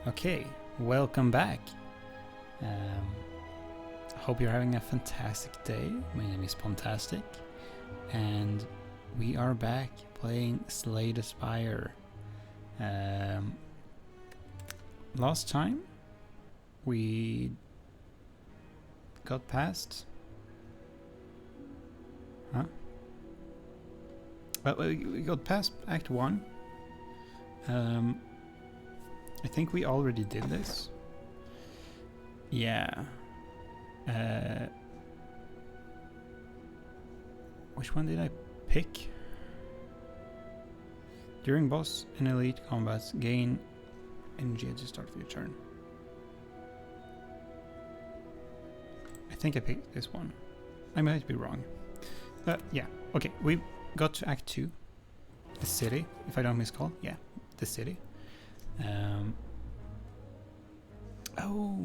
Okay, welcome back. Hope you're having a fantastic day. My name is Pontastic, and we are back playing Slay the Spire. Last time we got past. Well, we got past Act 1. I think we already did this. Yeah. Which one did I pick? During boss and elite combats, gain energy at the start of your turn. I think I picked this one. I might be wrong. But yeah, okay, we got to Act 2. The city, if I don't miscall. Yeah, the city. Oh,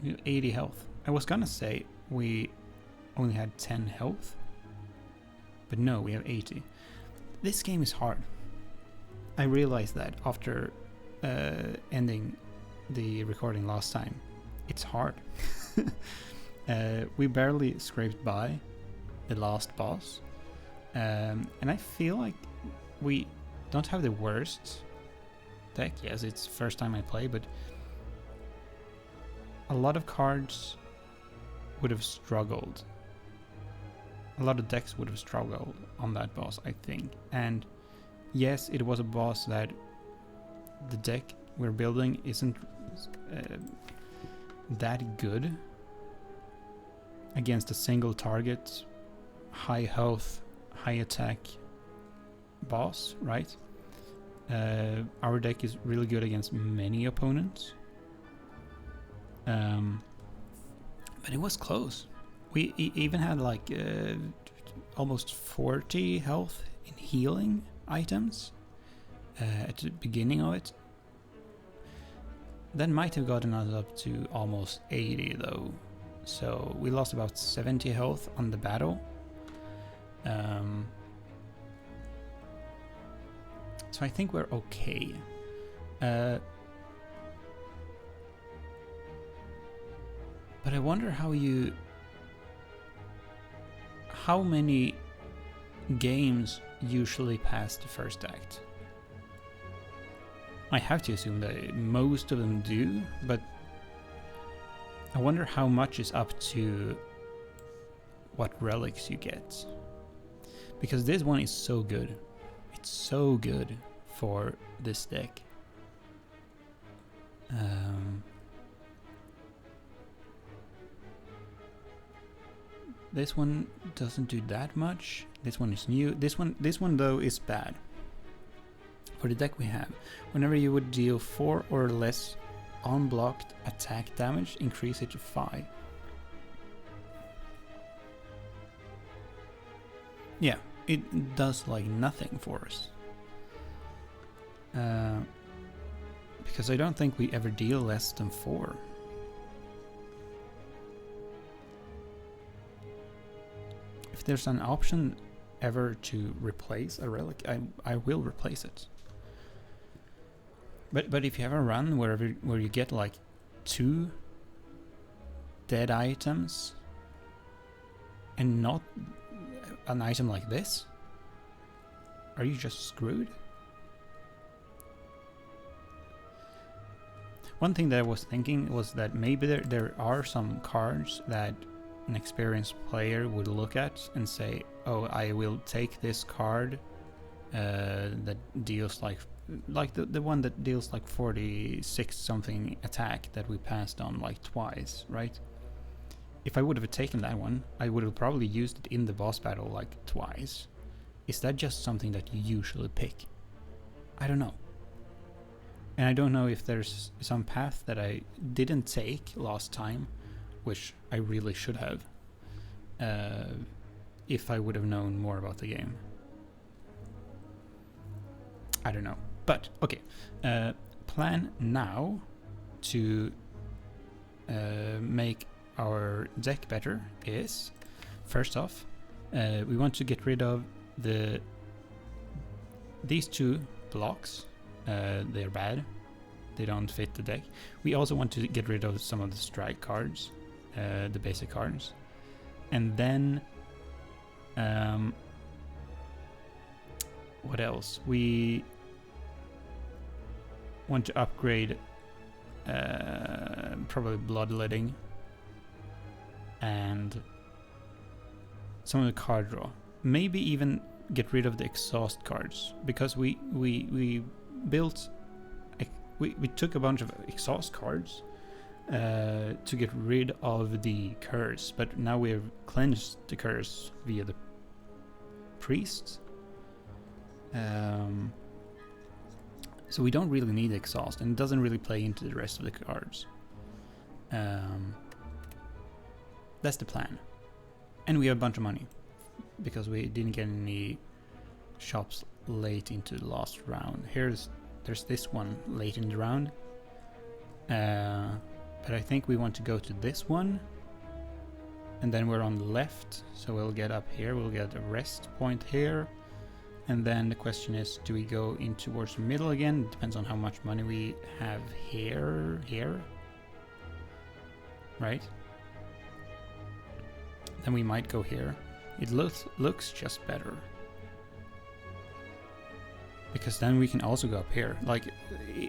we have 80 health. I was gonna say we only had 10 health, but no, we have 80. This game is hard. I realized that after ending the recording last time. It's hard. We barely scraped by the last boss, and I feel like we don't have the worst deck. Yes, it's the first time I play, but a lot of cards would have struggled. A lot of decks would have struggled on that boss, I think. And yes, it was a boss that the deck we're building isn't that good against a single target, high health, high attack boss, right? Our deck is really good against many opponents. But it was close. We even had like almost 40 health in healing items at the beginning of it. That might have gotten us up to almost 80 though. So we lost about 70 health on the battle. So I think we're okay. But I wonder how many games usually pass the first act. I have to assume that most of them do, but I wonder how much is up to what relics you get. Because this one is so good. It's so good for this deck. This one doesn't do that much. This one is new. This one though is bad. For the deck we have, whenever you would deal 4 or less unblocked attack damage, increase it to 5. Yeah, it does like nothing for us. Because I don't think we ever deal less than 4. If there's an option ever to replace a relic, I will replace it. But if you have a run where you get like 2 dead items and not an item like this, are you just screwed? One thing that I was thinking was that maybe there are some cards that an experienced player would look at and say, oh, I will take this card that deals like the one that deals like 46 something attack that we passed on like twice, right? If I would have taken that one, I would have probably used it in the boss battle like twice. Is that just something that you usually pick? I don't know. And I don't know if there's some path that I didn't take last time, which I really should have, if I would have known more about the game. I don't know. But, okay. Plan now to make our deck better is, first off, we want to get rid of these 2 blocks. They're bad. They don't fit the deck. We also want to get rid of some of the strike cards, the basic cards. And then... what else? We want to upgrade probably Bloodletting and some of the card draw. Maybe even get rid of the exhaust cards, because we built... We took a bunch of exhaust cards to get rid of the curse, but now we have cleansed the curse via the priest. So we don't really need exhaust, and it doesn't really play into the rest of the cards. That's the plan. And we have a bunch of money, because we didn't get any shops late into the last round. There's this one late in the round. But I think we want to go to this one. And then we're on the left, so we'll get up here, we'll get a rest point here. And then the question is, do we go in towards the middle again? It depends on how much money we have here. Right? Then we might go here. It looks just better. Because then we can also go up here. Like,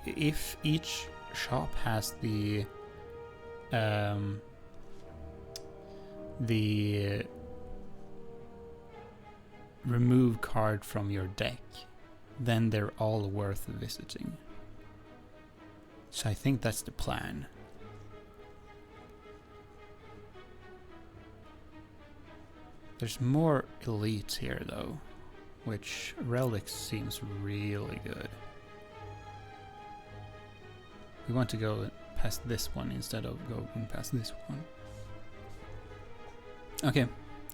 if each shop has the remove card from your deck, then they're all worth visiting. So I think that's the plan. There's more elites here though, which Relics seems really good. We want to go past this one instead of going past this one. Okay,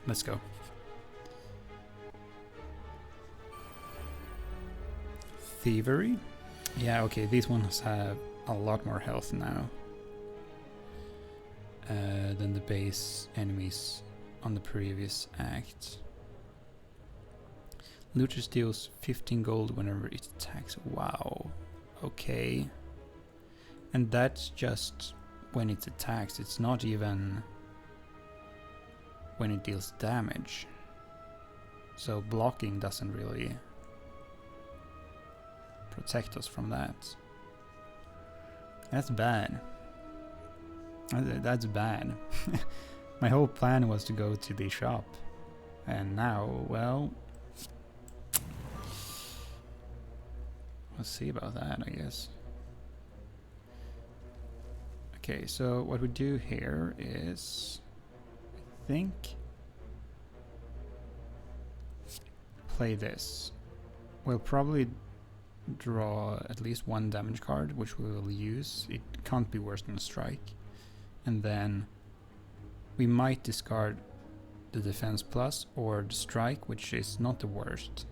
let's go. Thievery? Yeah, okay, these ones have a lot more health now than the base enemies on the previous act. Looter steals 15 gold whenever it attacks. Wow. Okay. And that's just when it attacks. It's not even when it deals damage. So blocking doesn't really protect us from that. That's bad. That's bad. My whole plan was to go to the shop. And now, well... let's see about that, I guess. Okay, so what we do here is... I think... play this. We'll probably draw at least one damage card, which we will use. It can't be worse than a strike. And then... we might discard the defense plus or the strike, which is not the worst,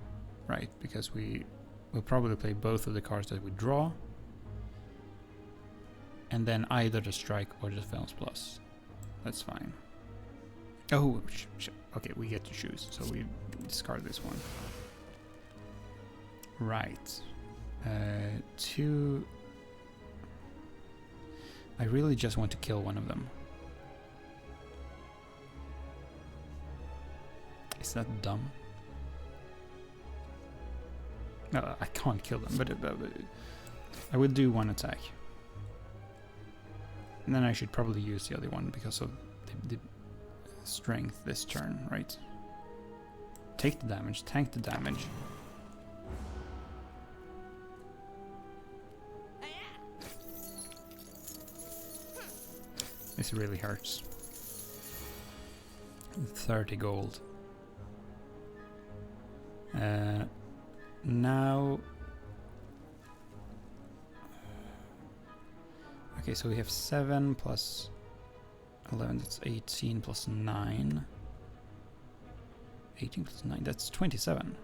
right? Because we will probably play both of the cards that we draw, and then either the strike or the defense plus. That's fine. Oh, okay, we get to choose, so we discard this one. Right. Two. I really just want to kill one of them. Is that dumb? No, I can't kill them, but I will do one attack. And then I should probably use the other one because of the strength this turn, right? Take the damage, tank the damage. This really hurts. 30 gold. Now... okay, so we have 7 plus 11, that's 18 plus 9. 18 plus 9, that's 27.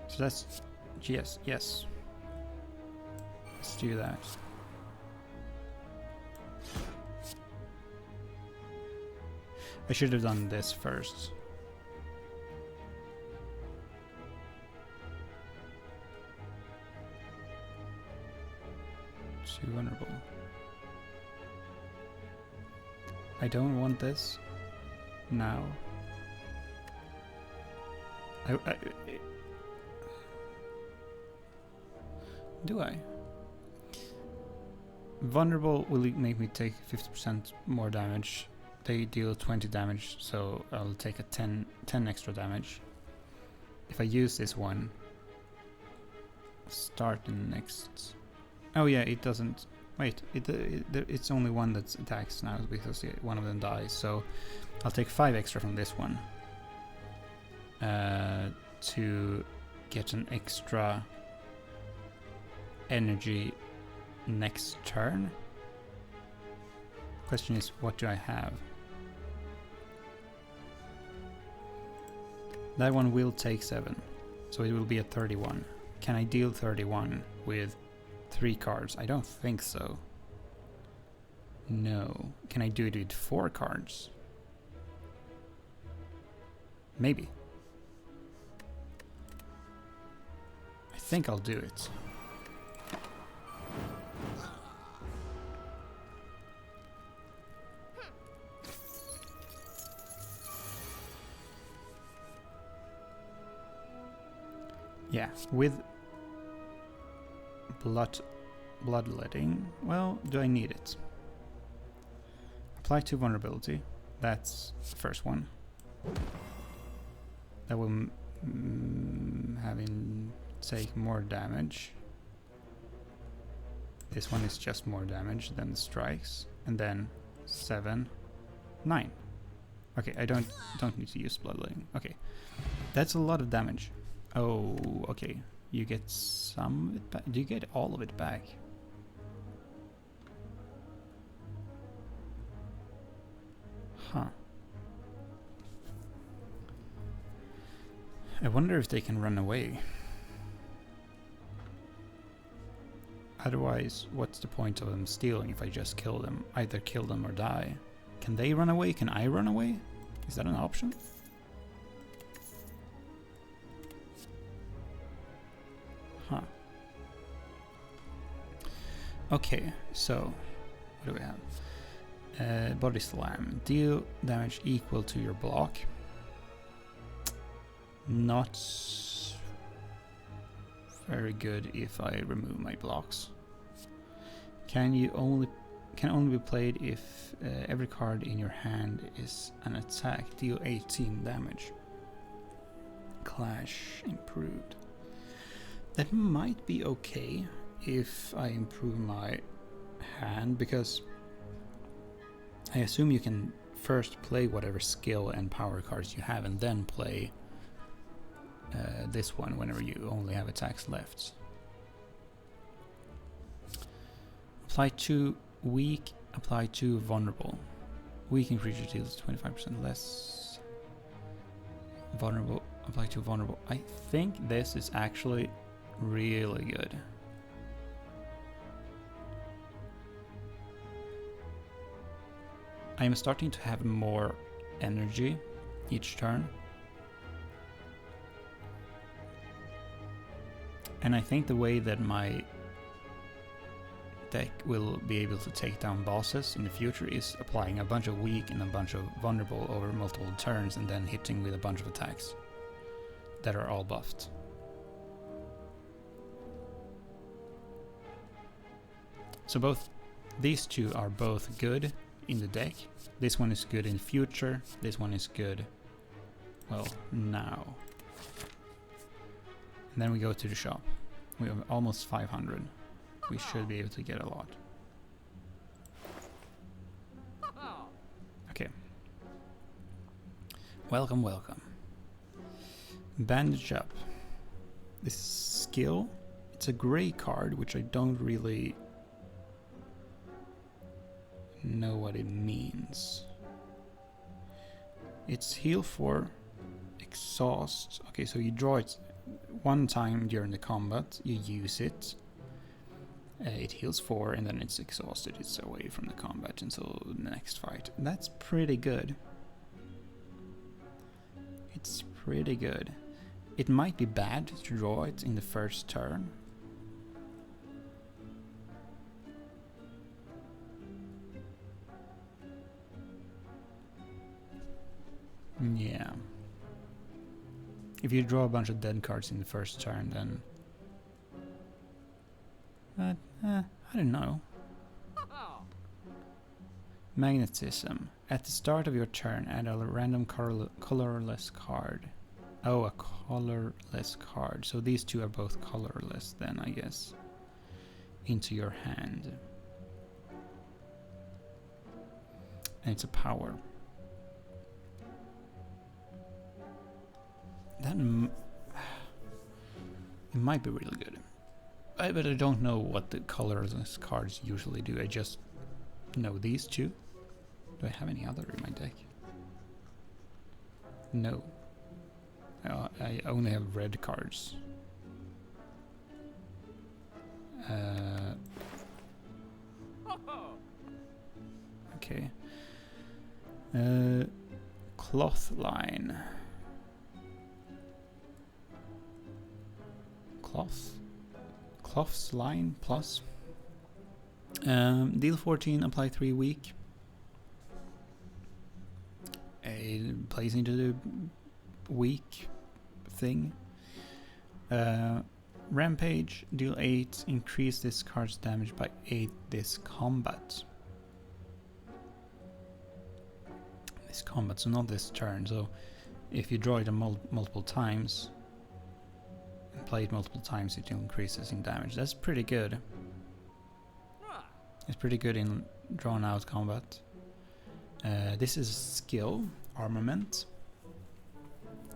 So that's... yes, yes. Let's do that. I should have done this first. 2 vulnerable. I don't want this now. Do I? Vulnerable will make me take 50% more damage. They deal 20 damage, so I'll take a 10 extra damage. If I use this one, start the next... Oh yeah, it doesn't... Wait, it's only one that attacks now because one of them dies, so I'll take 5 extra from this one to get an extra energy next turn. Question is, what do I have? That one will take 7, so it will be a 31. Can I deal 31 with 3 cards? I don't think so. No. Can I do it with 4 cards? Maybe. I think I'll do it. Yeah, with bloodletting, well, do I need it? Apply to vulnerability. That's the first one. That will have him take more damage. This one is just more damage than the strikes, and then 7, 9. Okay, I don't need to use bloodletting. Okay, that's a lot of damage. Oh, okay. You get some of it back. Do you get all of it back? Huh. I wonder if they can run away. Otherwise, what's the point of them stealing if I just kill them? Either kill them or die. Can they run away? Can I run away? Is that an option? Huh. Okay, so what do we have? Body slam. Deal damage equal to your block. Not very good if I remove my blocks. Can only be played if every card in your hand is an attack. Deal 18 damage. Clash improved. That might be okay if I improve my hand, because I assume you can first play whatever skill and power cards you have and then play this one whenever you only have attacks left. Apply to weak, apply to vulnerable. Weakened creature deals 25% less. Vulnerable, apply to vulnerable. I think this is actually really good. I am starting to have more energy each turn. And I think the way that my deck will be able to take down bosses in the future is applying a bunch of weak and a bunch of vulnerable over multiple turns and then hitting with a bunch of attacks that are all buffed. So both these two are both good in the deck. This one is good in the future. This one is good, well, now. And then we go to the shop. We have almost 500. We should be able to get a lot. Okay. Welcome, welcome. Bandage up. This skill, it's a gray card, which I don't really know what it means. It's heal 4, exhaust. Okay, so you draw it one time during the combat, you use it. It heals 4 and then it's exhausted. It's away from the combat until the next fight. That's pretty good. It's pretty good. It might be bad to draw it in the first turn. Yeah. If you draw a bunch of dead cards in the first turn, then... But, I don't know. Magnetism. At the start of your turn, add a random colorless card. Oh, a colorless card. So these two are both colorless then, I guess. Into your hand. And it's a power. That it might be really good. But I don't know what the colorless cards usually do. I just know these two. Do I have any other in my deck? No. I only have red cards. Okay. Cloth line. Cloth's line plus. Deal 14, apply 3 weak. It plays into the weak thing. Rampage, deal 8, increase this card's damage by 8 this combat. This combat, so not this turn. So if you draw it multiple times, and play it multiple times, it increases in damage. That's pretty good. It's pretty good in drawn out combat. This is skill, armament.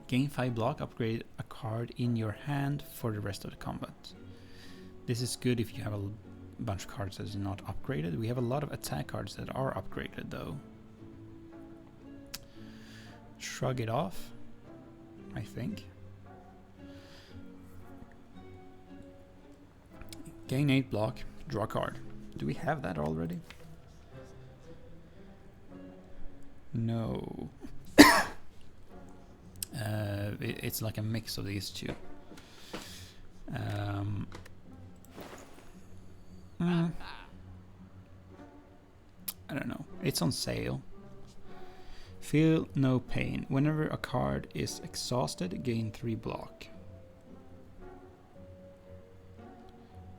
Gain 5 block, upgrade a card in your hand for the rest of the combat. This is good if you have a bunch of cards that are not upgraded. We have a lot of attack cards that are upgraded though. Shrug it off, I think. Gain 8 block, draw a card. Do we have that already? No. It's like a mix of these two. I don't know. It's on sale. Feel no pain. Whenever a card is exhausted, gain 3 block.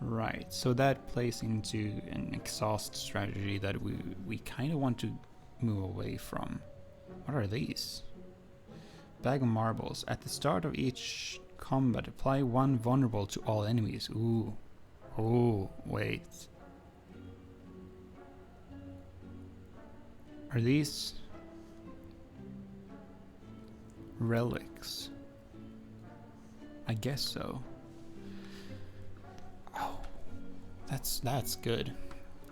Right, so that plays into an exhaust strategy that we kind of want to move away from. What are these? Bag of marbles. At the start of each combat, apply 1 vulnerable to all enemies. Ooh. Oh, wait. Are these relics? I guess so. Oh, that's good.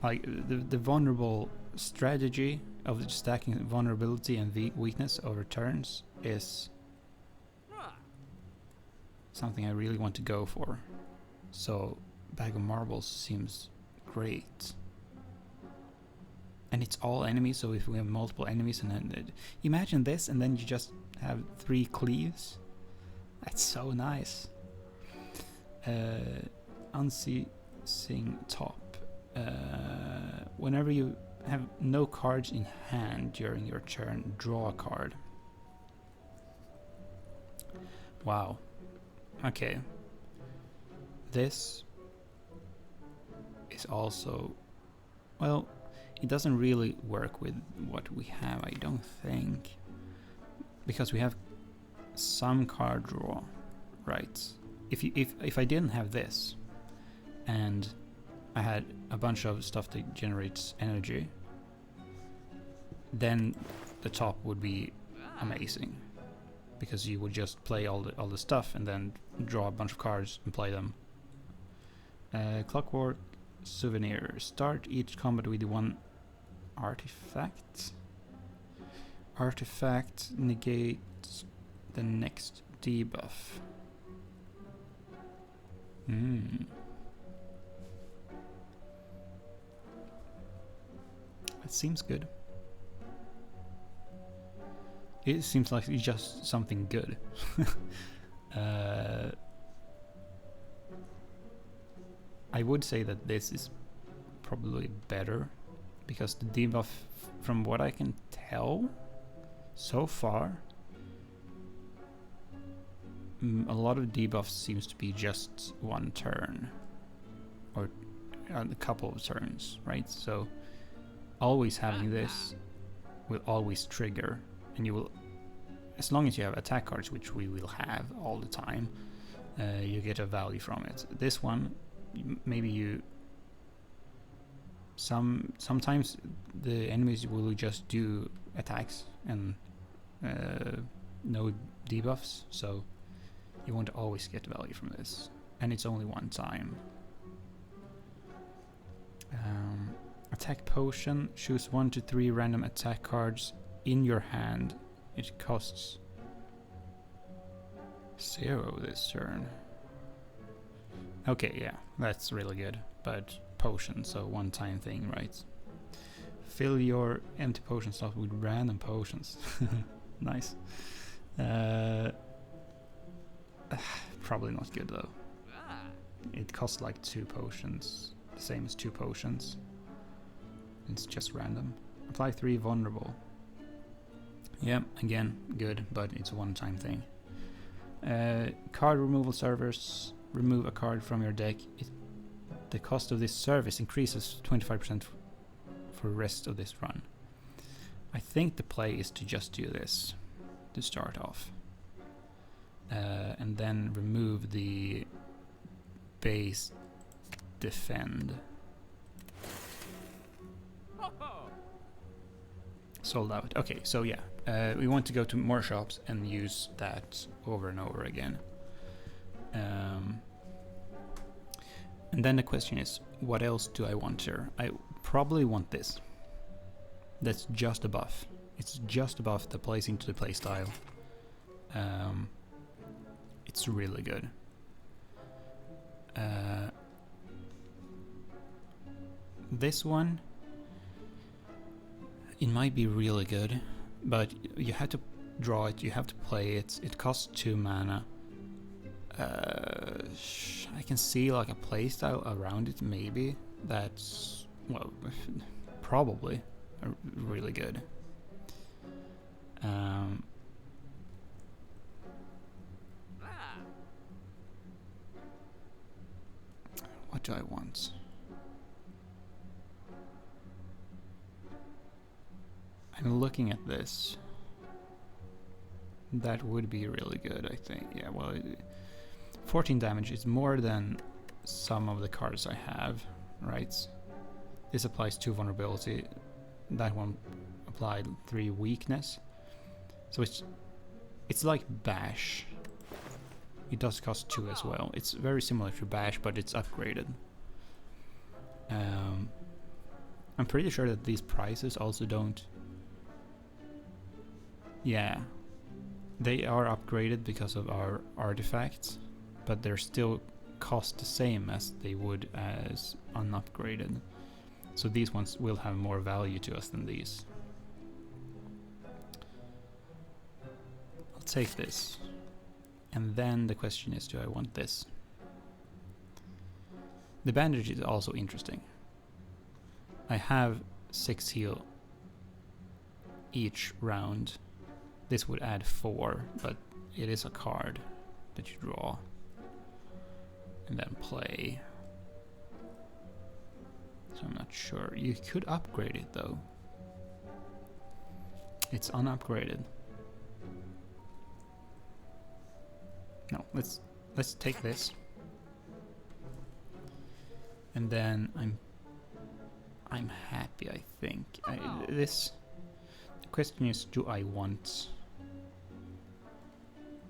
Like the vulnerable strategy of stacking vulnerability and weakness over turns is something I really want to go for. So bag of marbles seems great. And it's all enemies, so if we have multiple enemies, and then imagine this, and then you just have 3 cleaves. That's so nice. Unceasing top. Whenever you have no cards in hand during your turn, draw a card. Wow. Okay. This is also, well, it doesn't really work with what we have, I don't think, because we have some card draw, right? If I didn't have this, and I had a bunch of stuff that generates energy, then the top would be amazing, because you would just play all the stuff and then draw a bunch of cards and play them. Clockwork souvenir. Start each combat with 1 artifact. Artifact negates the next debuff. That seems good. It seems like it's just something good. I would say that this is probably better, because the debuff, from what I can tell so far, a lot of debuffs seems to be just one turn, or a couple of turns, right? So always having this will always trigger, and you will, as long as you have attack cards, which we will have all the time, you get a value from it. This one, maybe you sometimes the enemies will just do attacks and no debuffs, so you won't always get value from this, and it's only one time. Attack potion, choose 1 to 3 random attack cards in your hand. It costs 0 this turn. Okay, yeah, that's really good, but potion, so one time thing, right? Fill your empty potion slot with random potions. Nice. Probably not good though. It costs like 2 potions, the same as 2 potions. It's just random. Apply 3 vulnerable. Yeah, again, good, but it's a one-time thing. Card removal servers. Remove a card from your deck. The cost of this service increases 25% for the rest of this run. I think the play is to just do this to start off. And then remove the base defend. Sold out. Okay, so yeah, we want to go to more shops and use that over and over again. And then the question is, what else do I want here? I probably want this. That's just a buff. It's just a buff that plays into the playstyle. It's really good. This one, it might be really good, but you have to draw it, you have to play it. It costs 2 mana. I can see like a playstyle around it, maybe. That's, well, probably really good. What do I want? I'm looking at this. That would be really good, I think. Yeah, well, 14 damage is more than some of the cards I have, right? This applies 2 vulnerability. That one applied 3 weakness. So it's like Bash. It does cost 2 as well. It's very similar to Bash, but it's upgraded. I'm pretty sure that these prices also don't... Yeah, they are upgraded because of our artifacts, but they're still cost the same as they would as unupgraded. So these ones will have more value to us than these. I'll take this. And then the question is, do I want this? The bandage is also interesting. I have 6 heal each round. This would add 4, but it is a card that you draw and then play. So I'm not sure. You could upgrade it though. It's unupgraded. No, let's take this. And then I'm happy, I think. The question is, do I want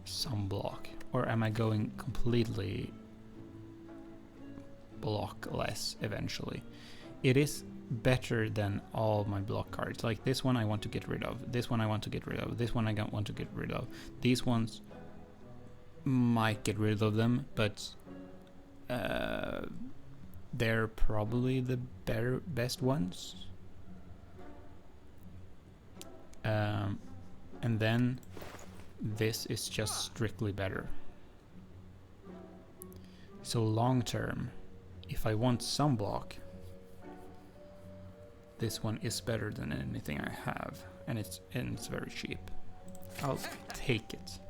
some block, or am I going completely blockless eventually? It is better than all my block cards. Like this one I want to get rid of, this one I want to get rid of, this one I don't want to get rid of. These ones might get rid of them, but they're probably the best ones. And then this is just strictly better. So long term, if I want some block, this one is better than anything I have, and it's very cheap. I'll take it.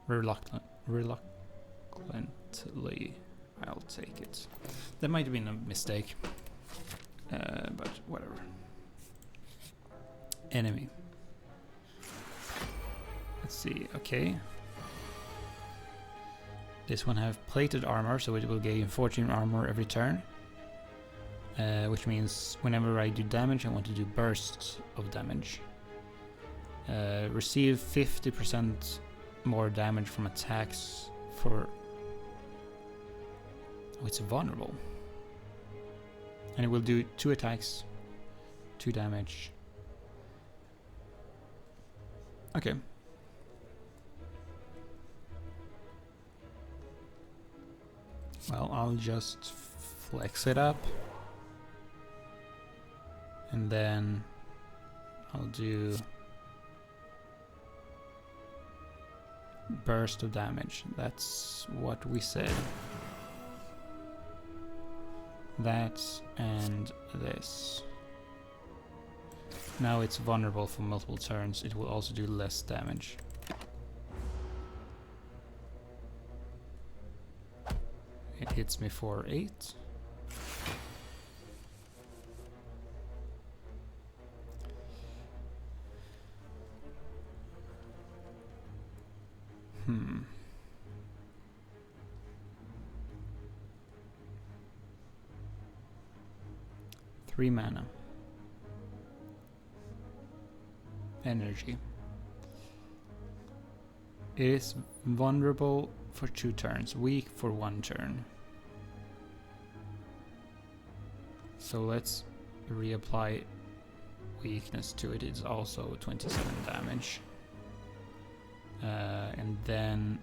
Reluctantly, I'll take it. That might have been a mistake, but whatever. Enemy. Let's see. Okay. This one have plated armor, so it will gain 14 armor every turn. Which means whenever I do damage, I want to do bursts of damage. Receive 50% more damage from attacks for... Oh, it's vulnerable. And it will do 2 attacks, 2 damage. Okay. Well, I'll just flex it up. And then I'll do burst of damage. That's what we said. That and this. Now it's vulnerable for multiple turns. It will also do less damage. It hits me for 8. Hmm. Three mana. Energy. It is vulnerable for 2 turns, weak for 1 turn. So let's reapply weakness to it. It's also 27 damage. And then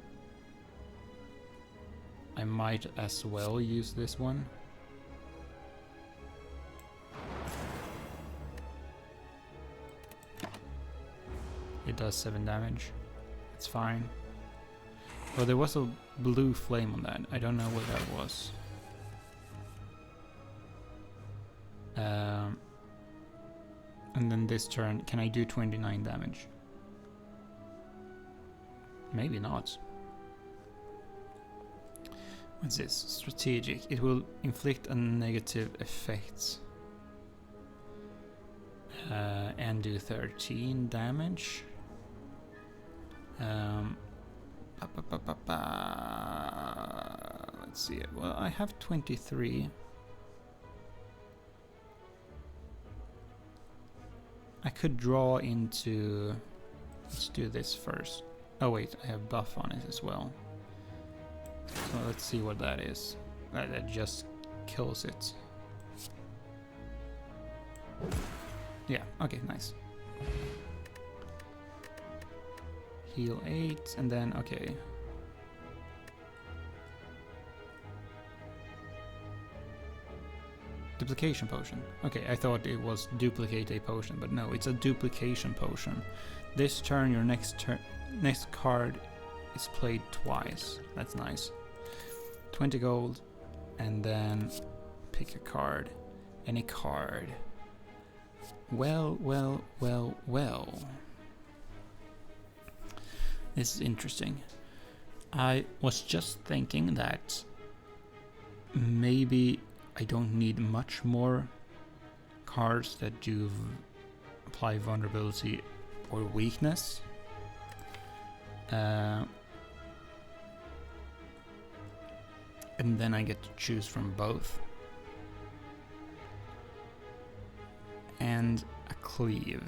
I might as well use this one. It does 7 damage. It's fine. Oh, there was a blue flame on that. I don't know what that was. And then this turn, can I do 29 damage? Maybe not. What's this? Strategic. It will inflict a negative effect. And do 13 damage. Let's see. Well, I have 23. I could draw into... Let's do this first. Oh wait, I have buff on it as well. So let's see what that is. That just kills it. Yeah, okay, nice. Heal 8, and then, okay. Duplication potion. Okay, I thought it was duplicate a potion, but no, it's a duplication potion. This turn, your next card is played twice. That's nice. 20 gold, and then pick a card. Any card. Well. This is interesting. I was just thinking that maybe I don't need much more cards that do apply vulnerability or weakness. And then I get to choose from both. And a cleave.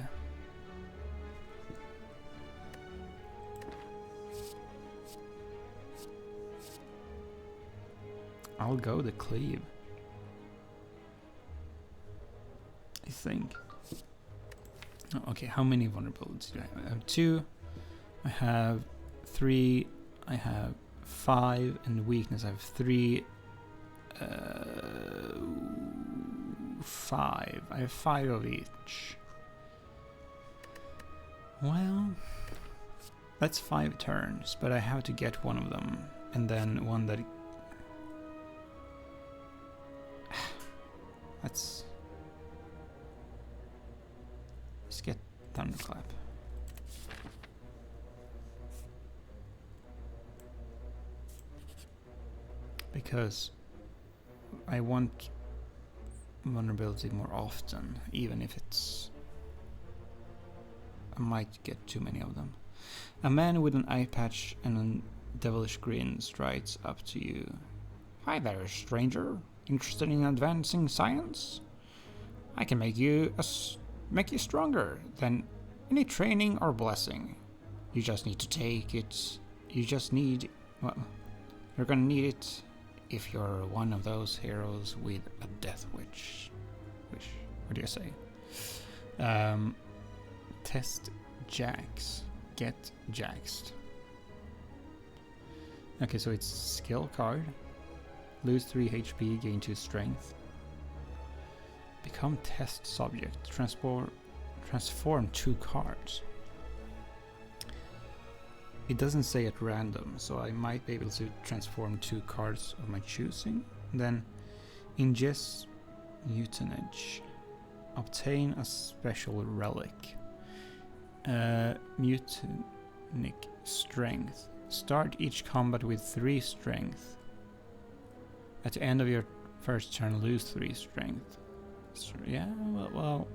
I'll go the cleave. I think. Oh, okay, how many vulnerabilities do I have? I have 2. I have 3. I have 5. And weakness, I have 3. 5. I have 5 of each. Well, that's 5 turns, but I have to get one of them. And then one that... Let's get Thunderclap. because I want vulnerability more often, even if it's... I might get too many of them. A man with an eye patch and a devilish grin strides up to you. Hi there, stranger. Interested in advancing science? I can make you stronger than any training or blessing. You just need to take it. You just need... well, you're gonna need it if you're one of those heroes with a death wish. What do you say? Test Jax. Get Jaxed. Okay, so it's skill card. Lose 3 HP, gain 2 strength. Become test subject. Transform 2 cards. It doesn't say at random, so I might be able to transform 2 cards of my choosing. Then ingest mutinage. Obtain a special relic. Mutinic strength. Start each combat with 3 strength. At the end of your first turn, lose 3 strength. So, yeah, well.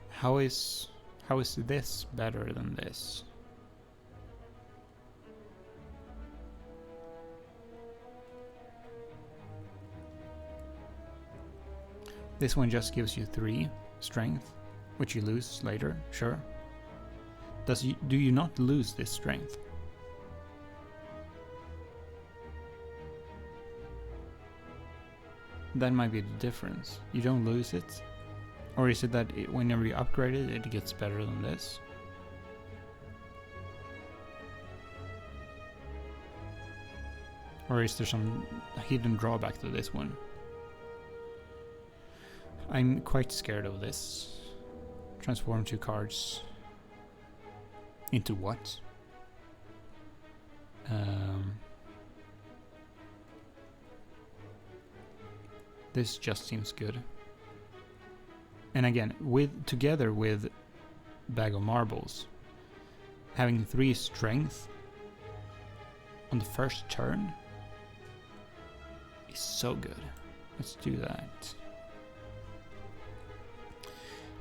How is this better than this? This one just gives you 3 strength, which you lose later, sure. Do you not lose this strength? That might be the difference. You don't lose it? Or is it that whenever you upgrade it, it gets better than this? Or is there some hidden drawback to this one? I'm quite scared of this. Transform 2 cards into what? This just seems good. And again, together with Bag of Marbles, having 3 strength on the first turn is so good. Let's do that.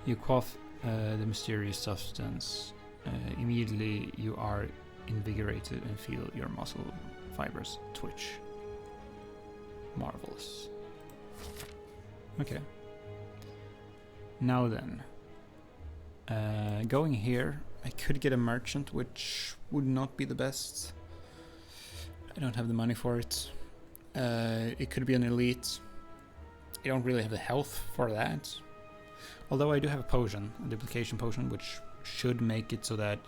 You quaff the mysterious substance. Immediately you are invigorated and feel your muscle fibers twitch. Marvelous. Okay. Now then. Going here, I could get a merchant, which would not be the best. I don't have the money for it. It could be an elite. I don't really have the health for that. Although I do have a potion, a duplication potion, which should make it so that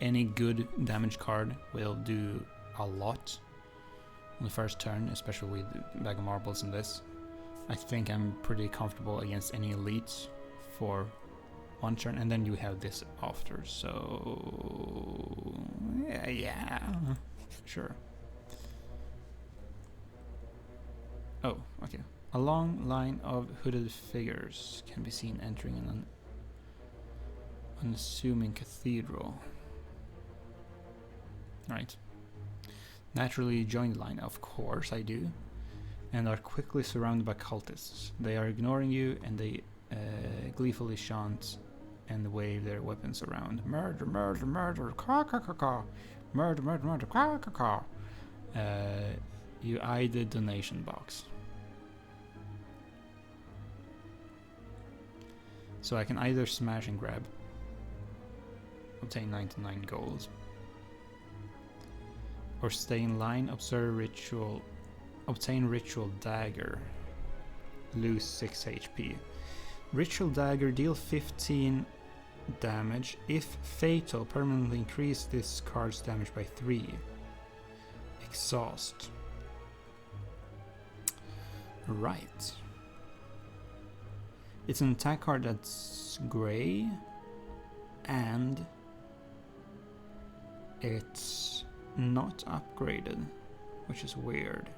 any good damage card will do a lot on the first turn, especially with Bag of Marbles in this. I think I'm pretty comfortable against any elites for 1 turn, and then you have this after, so yeah, sure. Oh, okay. A long line of hooded figures can be seen entering an unassuming cathedral. Right. Naturally join the line, of course I do, and are quickly surrounded by cultists. They are ignoring you, and they gleefully chant and wave their weapons around. Murder, murder, murder, ka ka ka ka. Murder, murder, murder, ka ka ka. You eye the donation box. So I can either smash and grab, obtain 99 gold, or stay in line, observe ritual, obtain ritual dagger, lose 6 HP. Ritual dagger, deal 15 damage. If fatal, permanently increase this card's damage by 3. Exhaust. Right. It's an attack card that's grey, and it's not upgraded, which is weird.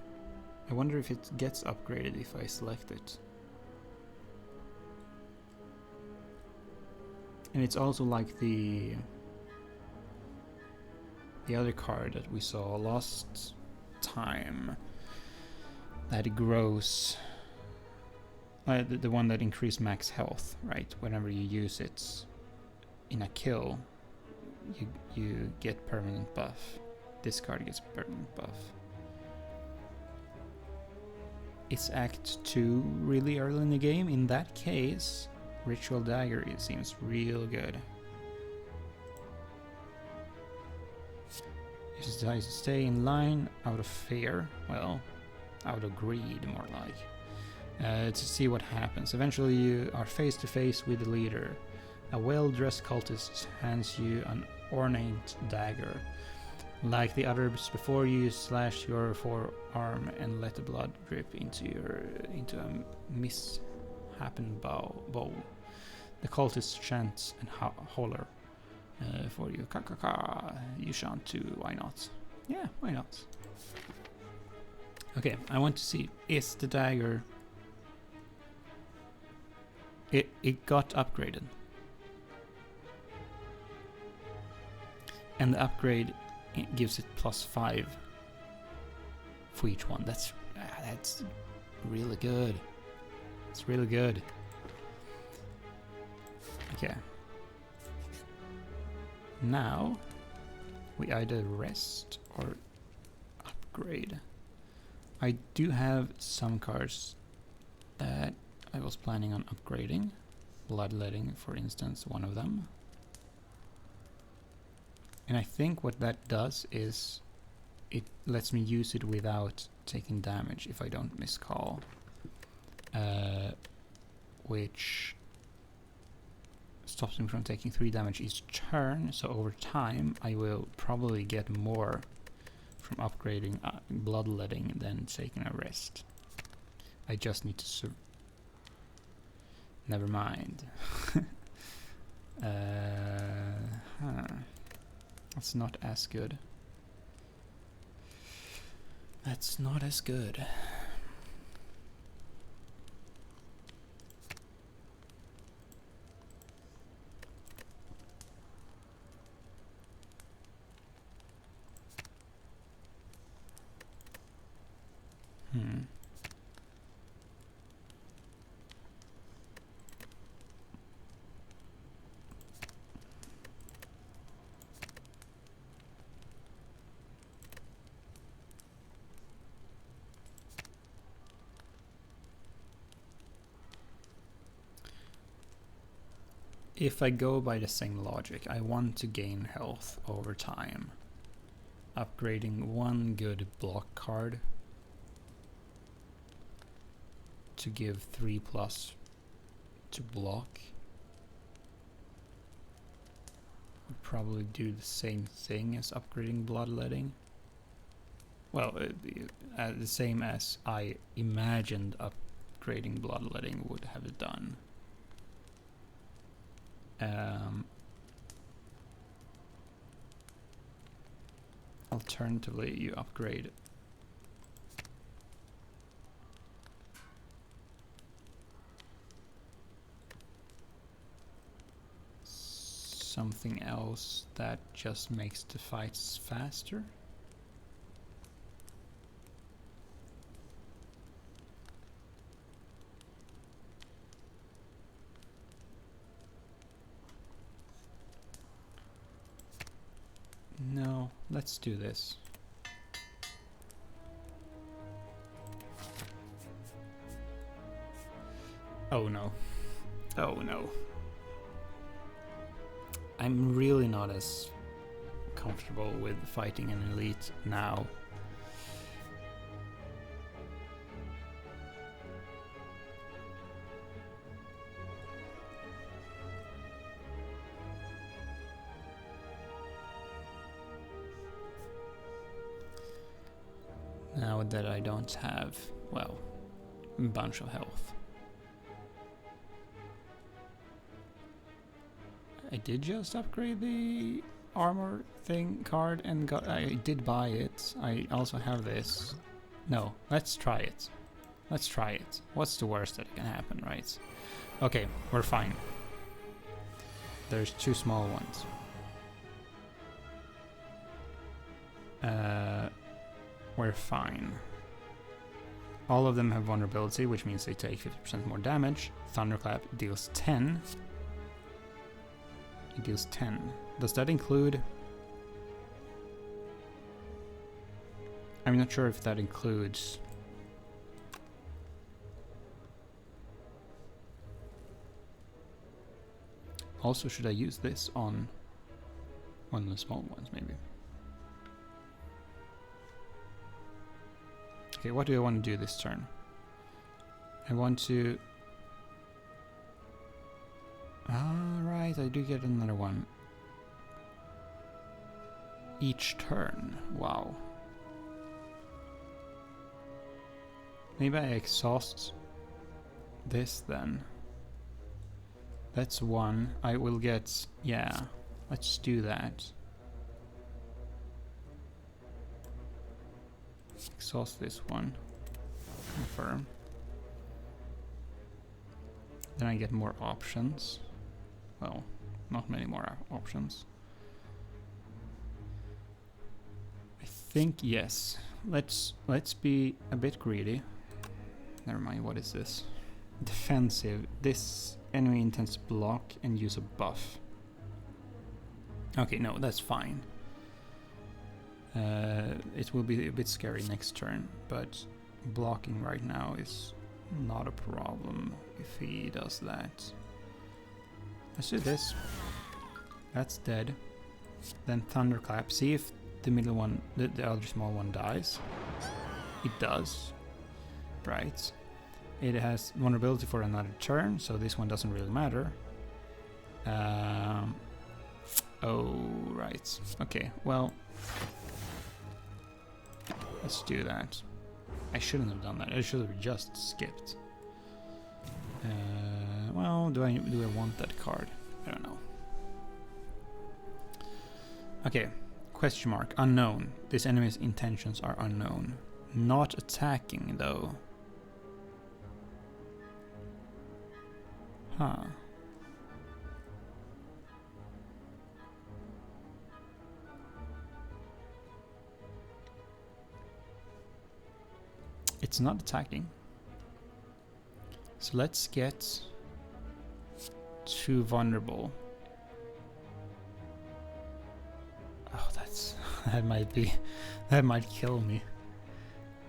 I wonder if it gets upgraded if I select it. And it's also like the other card that we saw last time, that it grows, the one that increased max health, right? Whenever you use it in a kill, you get permanent buff. This card gets permanent buff. It's Act 2 really early in the game. In that case, Ritual Dagger, it seems real good. If you decide to stay in line out of fear, well, out of greed more like, to see what happens. Eventually you are face to face with the leader. A well-dressed cultist hands you an ornate dagger. Like the others before you, slash your forearm and let the blood drip into a misshapen bowl. The cultist chants and holler for you. Ka ka ka. You chant too. Why not? Yeah, why not? Okay, I want to see, is the dagger... It got upgraded. And the upgrade gives it +5 for each one. That's really good. It's really good. Okay. Now we either rest or upgrade. I do have some cards that I was planning on upgrading. Bloodletting, for instance, one of them. And I think what that does is it lets me use it without taking damage if I don't miscall. Which stops me from taking 3 damage each turn, so over time I will probably get more from upgrading bloodletting than taking a rest. I just need to never mind. That's not as good. That's not as good. If I go by the same logic, I want to gain health over time. Upgrading one good block card to give 3+ to block would probably do the same thing as upgrading bloodletting. Well, the same as I imagined upgrading bloodletting would have done. Alternatively, you upgrade something else that just makes the fights faster. No, let's do this. Oh no. Oh no. I'm really not as comfortable with fighting an elite now. Now that I don't have, well, a bunch of health. I did just upgrade the armor thing card and I did buy it. I also have this. No, let's try it. Let's try it. What's the worst that can happen, right? Okay, we're fine. There's 2 small ones. We're fine. All of them have vulnerability, which means they take 50% more damage. Thunderclap deals 10. It deals 10. Does that include... I'm not sure if that includes... Also, should I use this on one of the small ones, maybe? Okay, what do I want to do this turn? I want to... Alright, I do get another one. Each turn. Wow. Maybe I exhaust this then. That's one. I will get... Yeah, let's do that. Exhaust this one. Confirm. Then I get more options. Well, not many more options. I think yes. Let's be a bit greedy. Never mind, what is this? Defensive. This enemy intends to block and use a buff. Okay, no, that's fine. It will be a bit scary next turn, but blocking right now is not a problem if he does that. Let's do this. That's dead. Then Thunderclap. See if the middle one, the other small one dies. It does. Right. It has vulnerability for another turn, so this one doesn't really matter. Oh, right. Okay, well... Let's do that. I shouldn't have done that. I should have just skipped. Well, do I want that card? I don't know. Okay. Question mark. Unknown. This enemy's intentions are unknown. Not attacking, though. Huh. It's not attacking. So let's get 2 vulnerable. Oh, that's... that might kill me.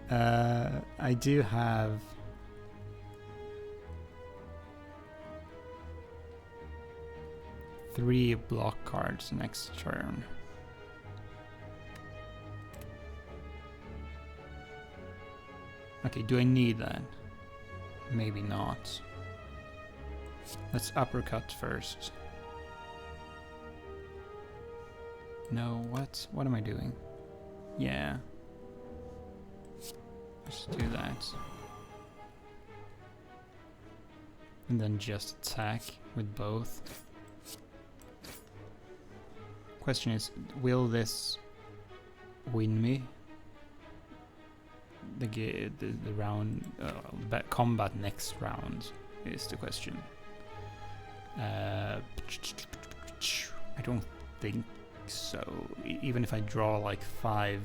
I do have... three block cards next turn. Okay, do I need that? Maybe not. Let's uppercut first. No, what? What am I doing? Yeah. Let's do that. And then just attack with both. Question is, will this win me the round, combat next round is the question. I don't think so. Even if I draw like 5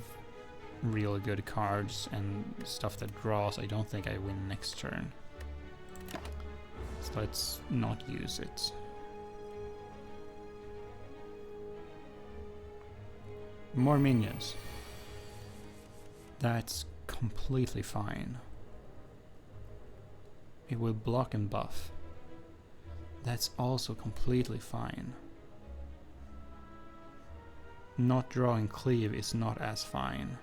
real good cards and stuff that draws, I don't think I win next turn. So let's not use it. More minions. That's completely fine. It will block and buff. That's also completely fine. Not drawing cleave is not as fine.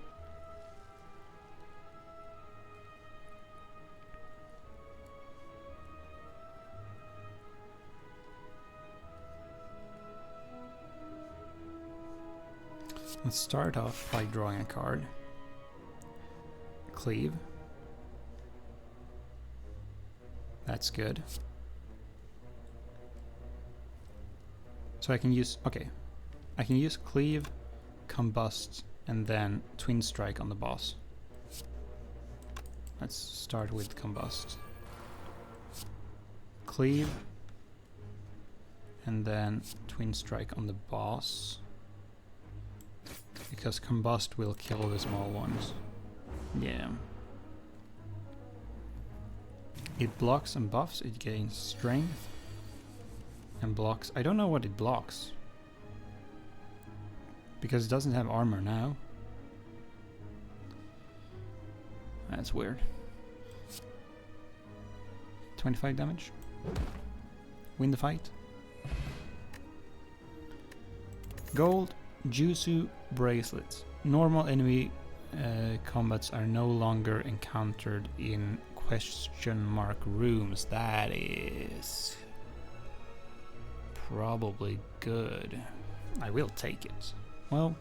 Let's start off by drawing a card. Cleave. That's good. So I can use, okay. I can use Cleave, Combust, and then Twin Strike on the boss. Let's start with Combust. Cleave. And then Twin Strike on the boss. Because Combust will kill the small ones. Yeah. It blocks and buffs, it gains strength. And blocks. I don't know what it blocks. Because it doesn't have armor now. That's weird. 25 damage. Win the fight. Gold Jutsu bracelets. Normal enemy combats are no longer encountered in question mark rooms. That is probably good. I will take it. Well,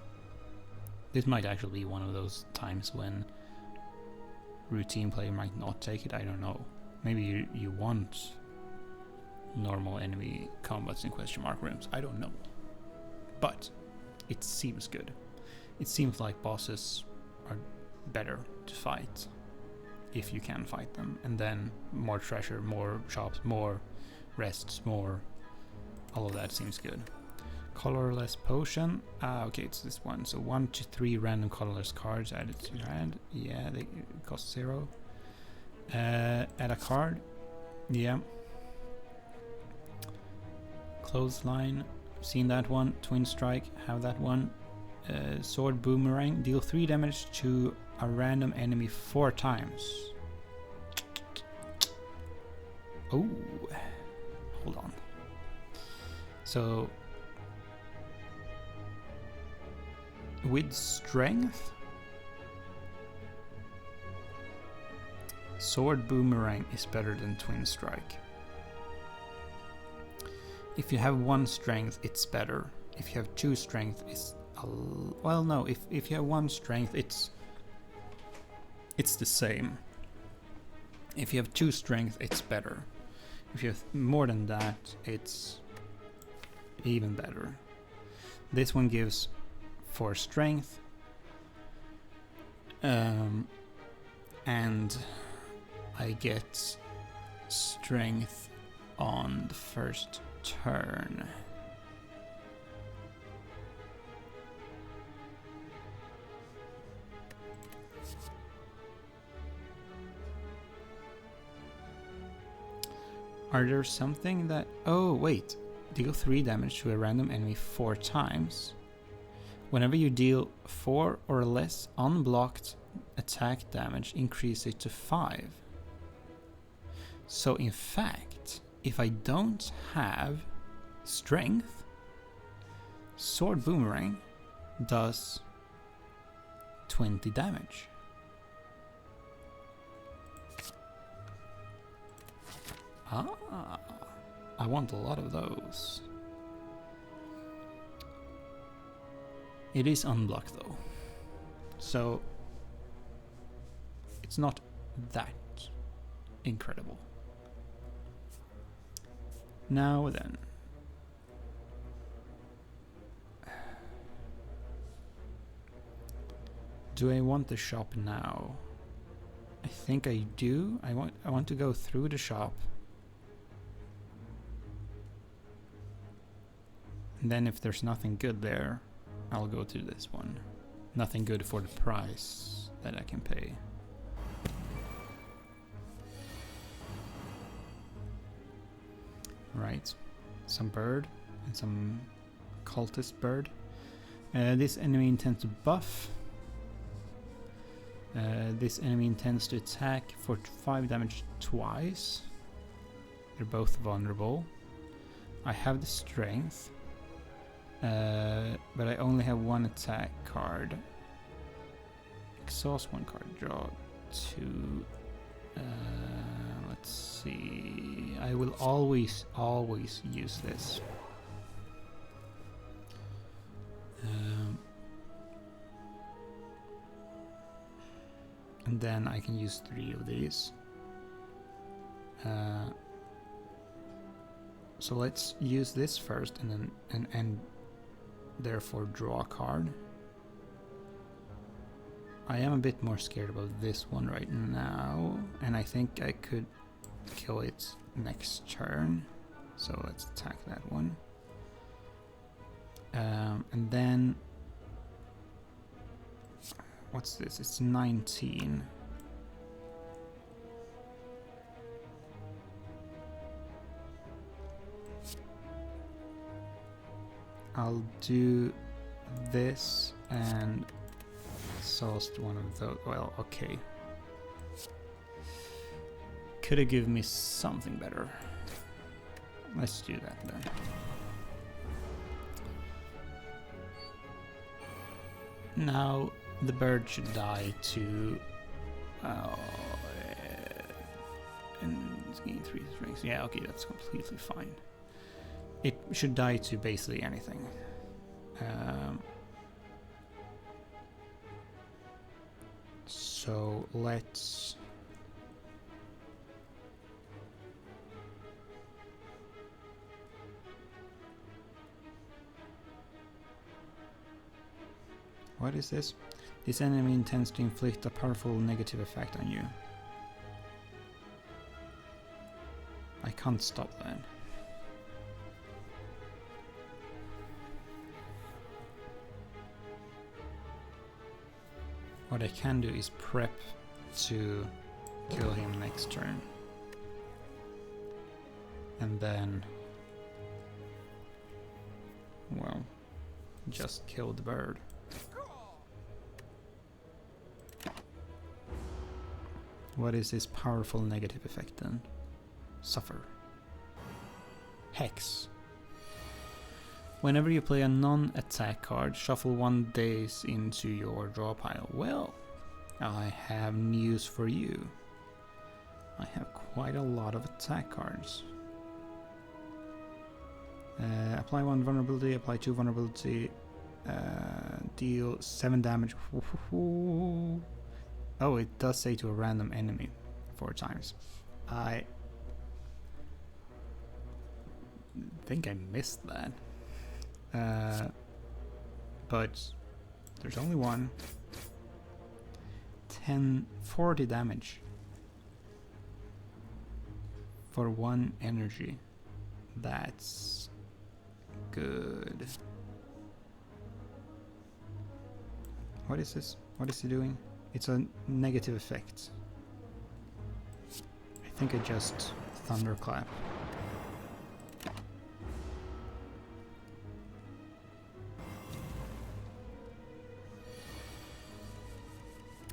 this might actually be one of those times when routine player might not take it. I don't know. Maybe you want normal enemy combats in question mark rooms. I don't know. But it seems good. It seems like bosses are better to fight if you can fight them. And then more treasure, more shops, more rests, more... all of that seems good. Colorless potion. Okay, it's this one. So 1 to 3 random colorless cards added to your hand. Yeah, they cost 0. Add a card. Yeah. Clothesline. Seen that one. Twin Strike. Have that one. Sword Boomerang. Deal 3 damage to a random enemy 4 times. Oh. Hold on. So... with strength... Sword Boomerang is better than Twin Strike. If you have 1 strength, it's better. If you have 2 strength, it's... well, no. If you have 1 strength, it's the same. If you have 2 strength, it's better. If you have more than that, it's even better. This one gives 4 strength. And I get strength on the first turn. Are there something that... oh, wait. Deal 3 damage to a random enemy 4 times. Whenever you deal 4 or less unblocked attack damage, increase it to 5. So in fact, if I don't have strength, Sword Boomerang does 20 damage. Ah, I want a lot of those. It is unblocked though, so it's not that incredible. Now then, do I want the shop now? I think I do. I want to go through the shop. And then if there's nothing good there, I'll go to this one. Nothing good for the price that I can pay. Right, some bird and some cultist bird. This enemy intends to buff. This enemy intends to attack for 5 damage twice. They're both vulnerable. I have the strength. But I only have 1 attack card. Exhaust 1 card, draw 2. Let's see. I will always use this. And then I can use 3 of these. So let's use this first, and then therefore draw a card. I am a bit more scared about this one right now, and I think I could kill it next turn. So let's attack that one. And then what's this? It's 19. I'll do this and exhaust one of those. Well, okay. Could have given me something better. Let's do that then. Now the bird should die to and gain 3 strings. Yeah, okay, that's completely fine. It should die to basically anything. So let's what is this? This enemy intends to inflict a powerful negative effect on you. I can't stop that. What I can do is prep to kill him next turn. And then, well, just kill the bird. What is this powerful negative effect then? Suffer. Hex. Whenever you play a non-attack card, shuffle 1 days into your draw pile. Well, I have news for you. I have quite a lot of attack cards. Apply 1 vulnerability, apply 2 vulnerability, deal 7 damage. Oh, it does say to a random enemy 4 times. I think I missed that. But there's only one. 40 damage for 1 energy. That's good. What is this? What is he doing? It's a negative effect. I think I just thunderclap.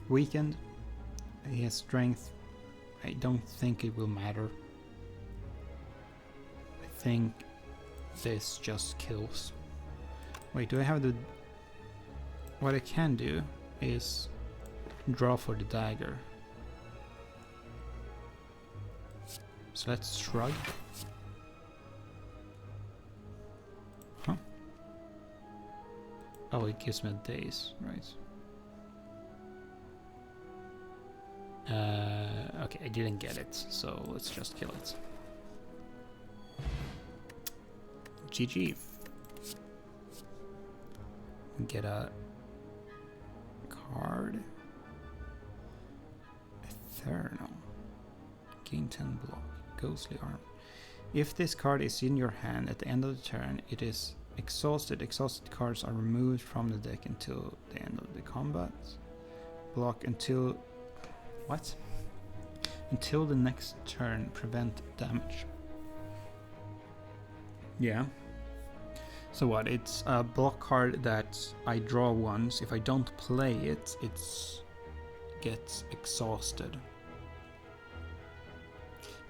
Weakened. He has strength. I don't think it will matter. I think this just kills. Wait, do I have the... What I can do is draw for the dagger. So let's shrug. Huh? Oh, it gives me days, right? Okay, I didn't get it, so let's just kill it. GG. Get a card. Eternal. Gain 10 block. Ghostly arm. If this card is in your hand at the end of the turn, it is exhausted. Exhausted cards are removed from the deck until the end of the combat. Block until... What? Until the next turn, prevent damage. Yeah. So what? It's a block card that I draw once. If I don't play it, it gets exhausted.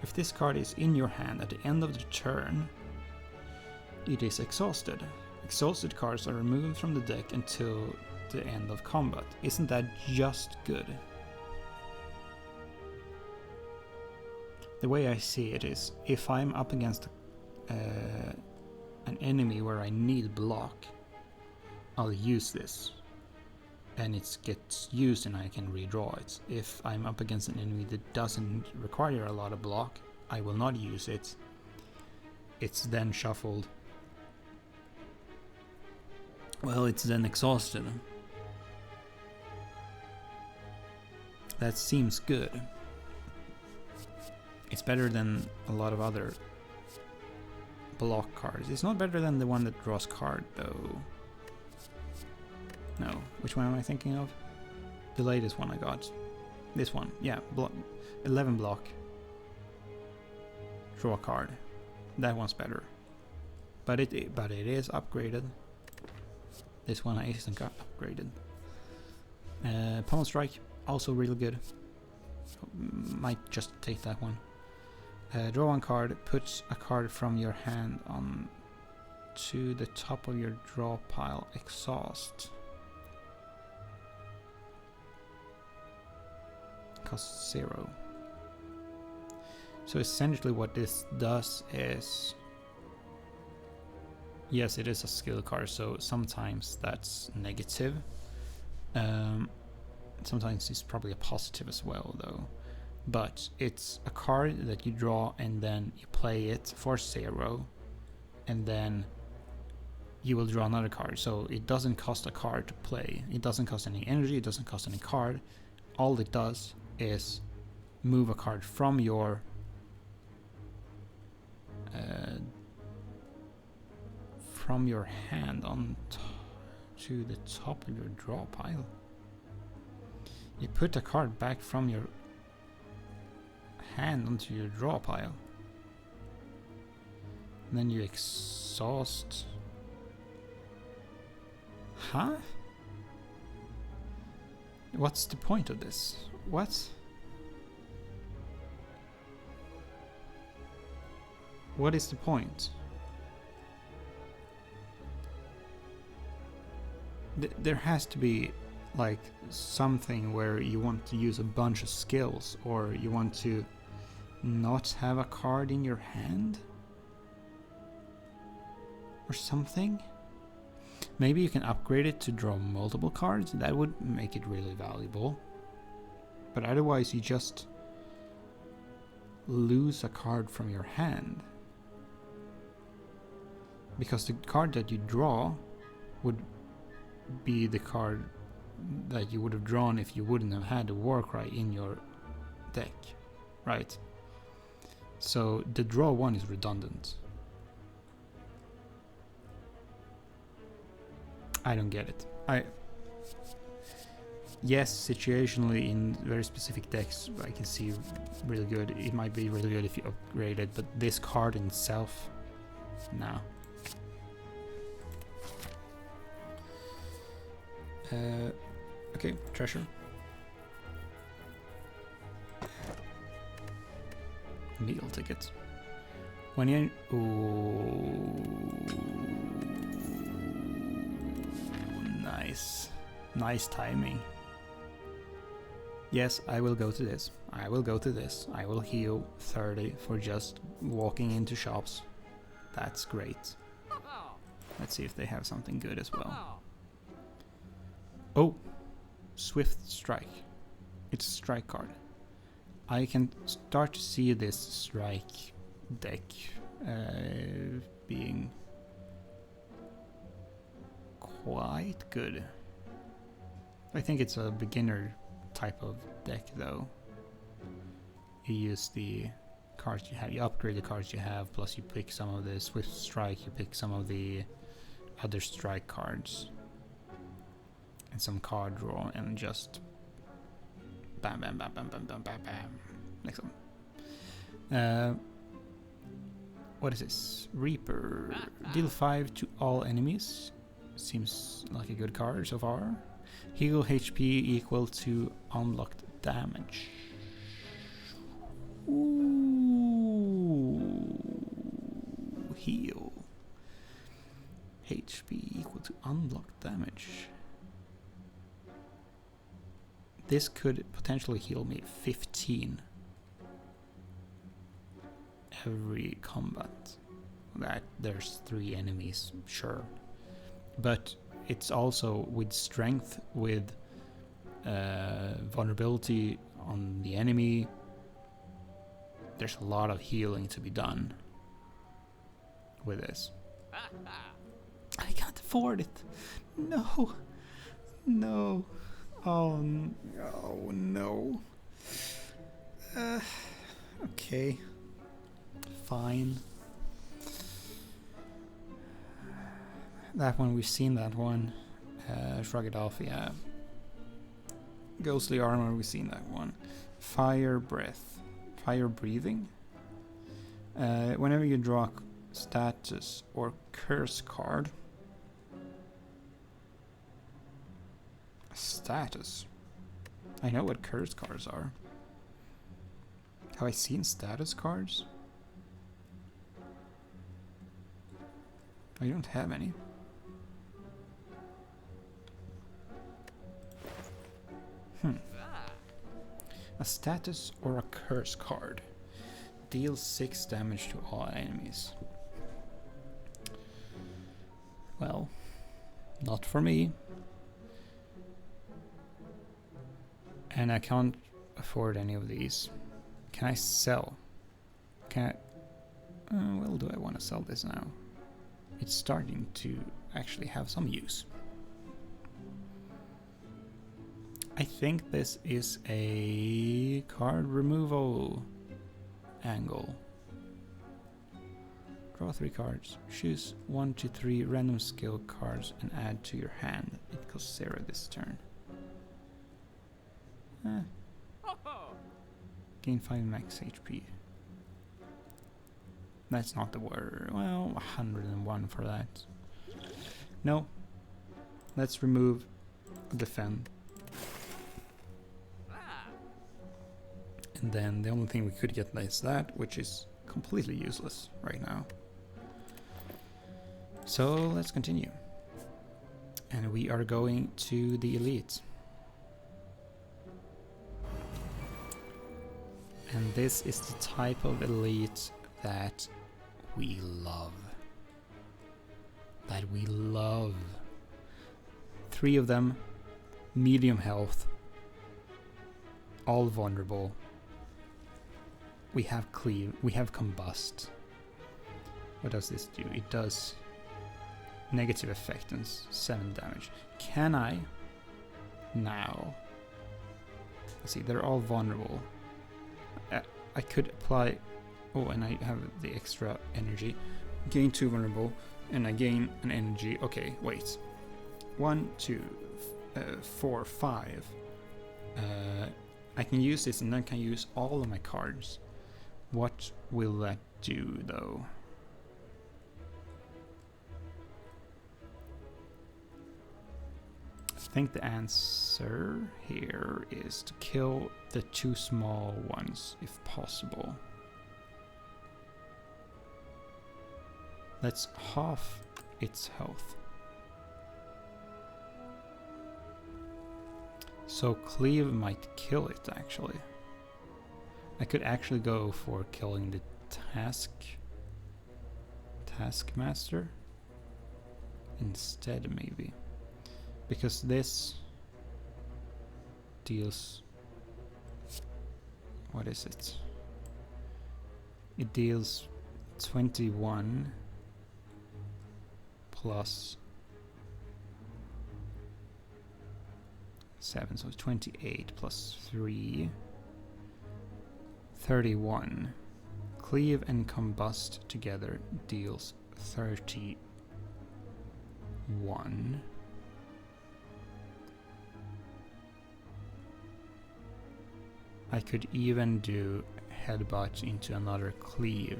If this card is in your hand at the end of the turn, it is exhausted. Exhausted cards are removed from the deck until the end of combat. Isn't that just good? The way I see it is, if I'm up against an enemy where I need block, I'll use this. And it gets used and I can redraw it. If I'm up against an enemy that doesn't require a lot of block, I will not use it. It's then shuffled. Well, it's then exhausted. That seems good. It's better than a lot of other block cards. It's not better than the one that draws card, though. No. Which one am I thinking of? The latest one I got. This one. Yeah. 11 block. Draw a card. That one's better. But it is upgraded. This one isn't upgraded. Pommel Strike, also really good. Might just take that one. Draw one card, put a card from your hand on to the top of your draw pile. Exhaust. Costs 0. So essentially what this does is... Yes, it is a skill card, so sometimes that's negative. Sometimes it's probably a positive as well, though. But it's a card that you draw and then you play it for 0. And then you will draw another card. So it doesn't cost a card to play. It doesn't cost any energy, it doesn't cost any card. All it does is move a card from your hand on to the top of your draw pile. You put a card back from your hand onto your draw pile. And then you exhaust. Huh? What's the point of this? What? What is the point? There has to be like something where you want to use a bunch of skills, or you want to not have a card in your hand or something. Maybe you can upgrade it to draw multiple cards. That would make it really valuable. But otherwise you just lose a card from your hand, because the card that you draw would be the card that you would have drawn if you wouldn't have had the Warcry in your deck, right? So the draw one is redundant. I don't get it. Yes, situationally in very specific decks I can see really good. It might be really good if you upgrade it, but this card in itself, no. Okay, treasure. Meal ticket. When you... Ooh, nice. Nice timing. Yes, I will go to this. I will go to this. I will heal 30 for just walking into shops. That's great. Let's see if they have something good as well. Oh, Swift Strike. It's a strike card. I can start to see this strike deck being quite good. I think it's a beginner type of deck, though. You use the cards you have, you upgrade the cards you have, plus you pick some of the Swift Strike, you pick some of the other strike cards, and some card draw, and just bam, bam, bam, bam, bam, bam, bam, bam. Next one. What is this? Reaper. Deal 5 to all enemies. Seems like a good card so far. Heal HP equal to unlocked damage. Ooh. Heal. HP equal to unlocked damage. This could potentially heal me 15 every combat. That there's 3 enemies, sure. But it's also with strength, with vulnerability on the enemy. There's a lot of healing to be done with this. I can't afford it. No. No. Oh no. Okay. Fine. That one, we've seen that one. Shrug it off, yeah. Ghostly armor, we've seen that one. Fire breath. Fire breathing. Whenever you draw a status or curse card. Status? I know what curse cards are. Have I seen status cards? I don't have any. A status or a curse card. Deals 6 damage to all enemies. Well, not for me. And I can't afford any of these. Can I sell? Can I... well, do I want to sell this now? It's starting to actually have some use. I think this is a card removal angle. Draw 3 cards. Choose 1 to 3 random skill cards and add to your hand. It costs 0 this turn. Gain 5 max HP. That's not the word. Well, 101 for that. No. Let's remove defend. And then the only thing we could get is that, which is completely useless right now. So let's continue. And we are going to the elite. And this is the type of elite that we love. That we love. 3 of them, medium health, all vulnerable. We have cleave, we have combust. What does this do? It does negative effect and 7 damage. Can I now? Let's see, they're all vulnerable. I could apply. Oh, and I have the extra energy. Gain 2 vulnerable, and I gain an energy. Okay, wait. 1, 2, 4, 5. I can use this, and then can use all of my cards. What will that do, though? I think the answer here is to kill the 2 small ones, if possible. Let's half its health. So cleave might kill it, actually. I could actually go for killing the taskmaster instead, maybe, because this deals, what is it? It deals 21 plus 7, so 28 plus 3. 31. Cleave and combust together deals 31. I could even do headbutt into another cleave.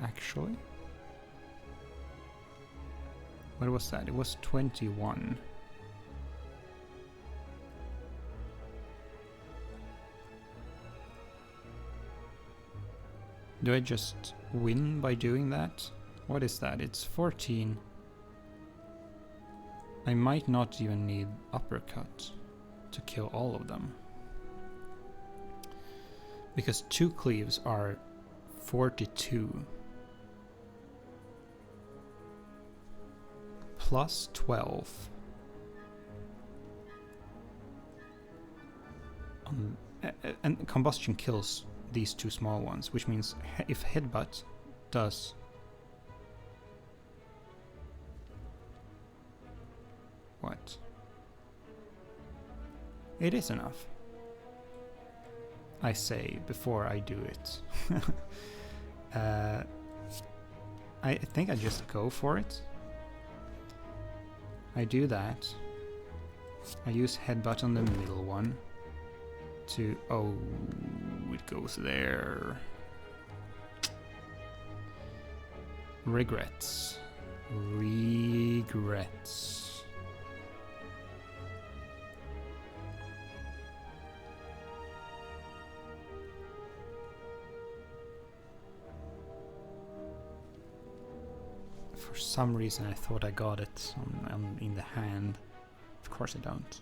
Actually, what was that? It was 21. Do I just win by doing that? What is that? It's 14. I might not even need uppercut to kill all of them. Because 2 cleaves are 42. Plus 12. And combustion kills these 2 small ones, which means if headbutt does what? It is enough. I say before I do it. I think I just go for it. I do that. I use headbutt on the middle one to... Oh, it goes there. Regrets. Regrets. For some reason I thought I got it in the hand. Of course I don't.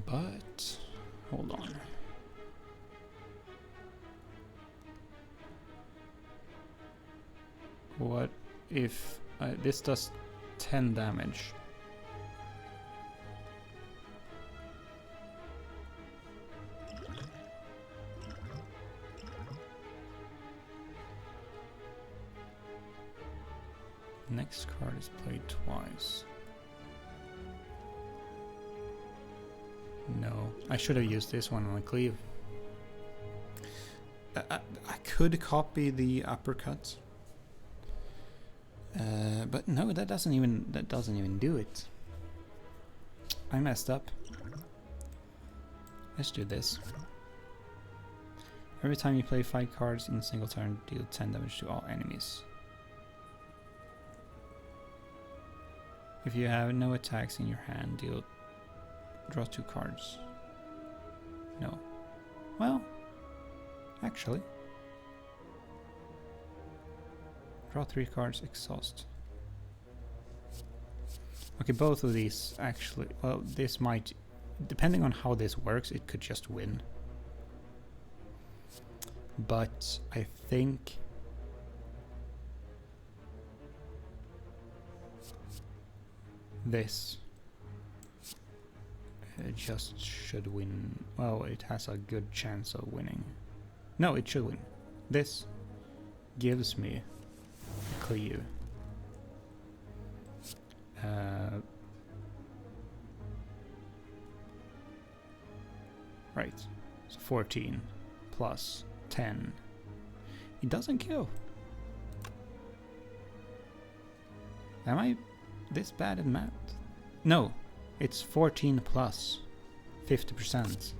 But hold on. What if this does 10 damage? Next card is played twice. No, I should have used this one on the cleave. I could copy the uppercut, but no, that doesn't even do it. I messed up. Let's do this. Every time you play 5 cards in a single turn, deal 10 damage to all enemies. If you have no attacks in your hand, draw 2 cards. No. Well, actually. Draw 3 cards, exhaust. Okay, both of these actually, well, this might, depending on how this works, it could just win. But I think this just should win. Well, it has a good chance of winning. No, it should win. This gives me a cleave. Right, so 14 plus 10. It doesn't kill. Am I this bad at math? No, it's 14 plus 50%.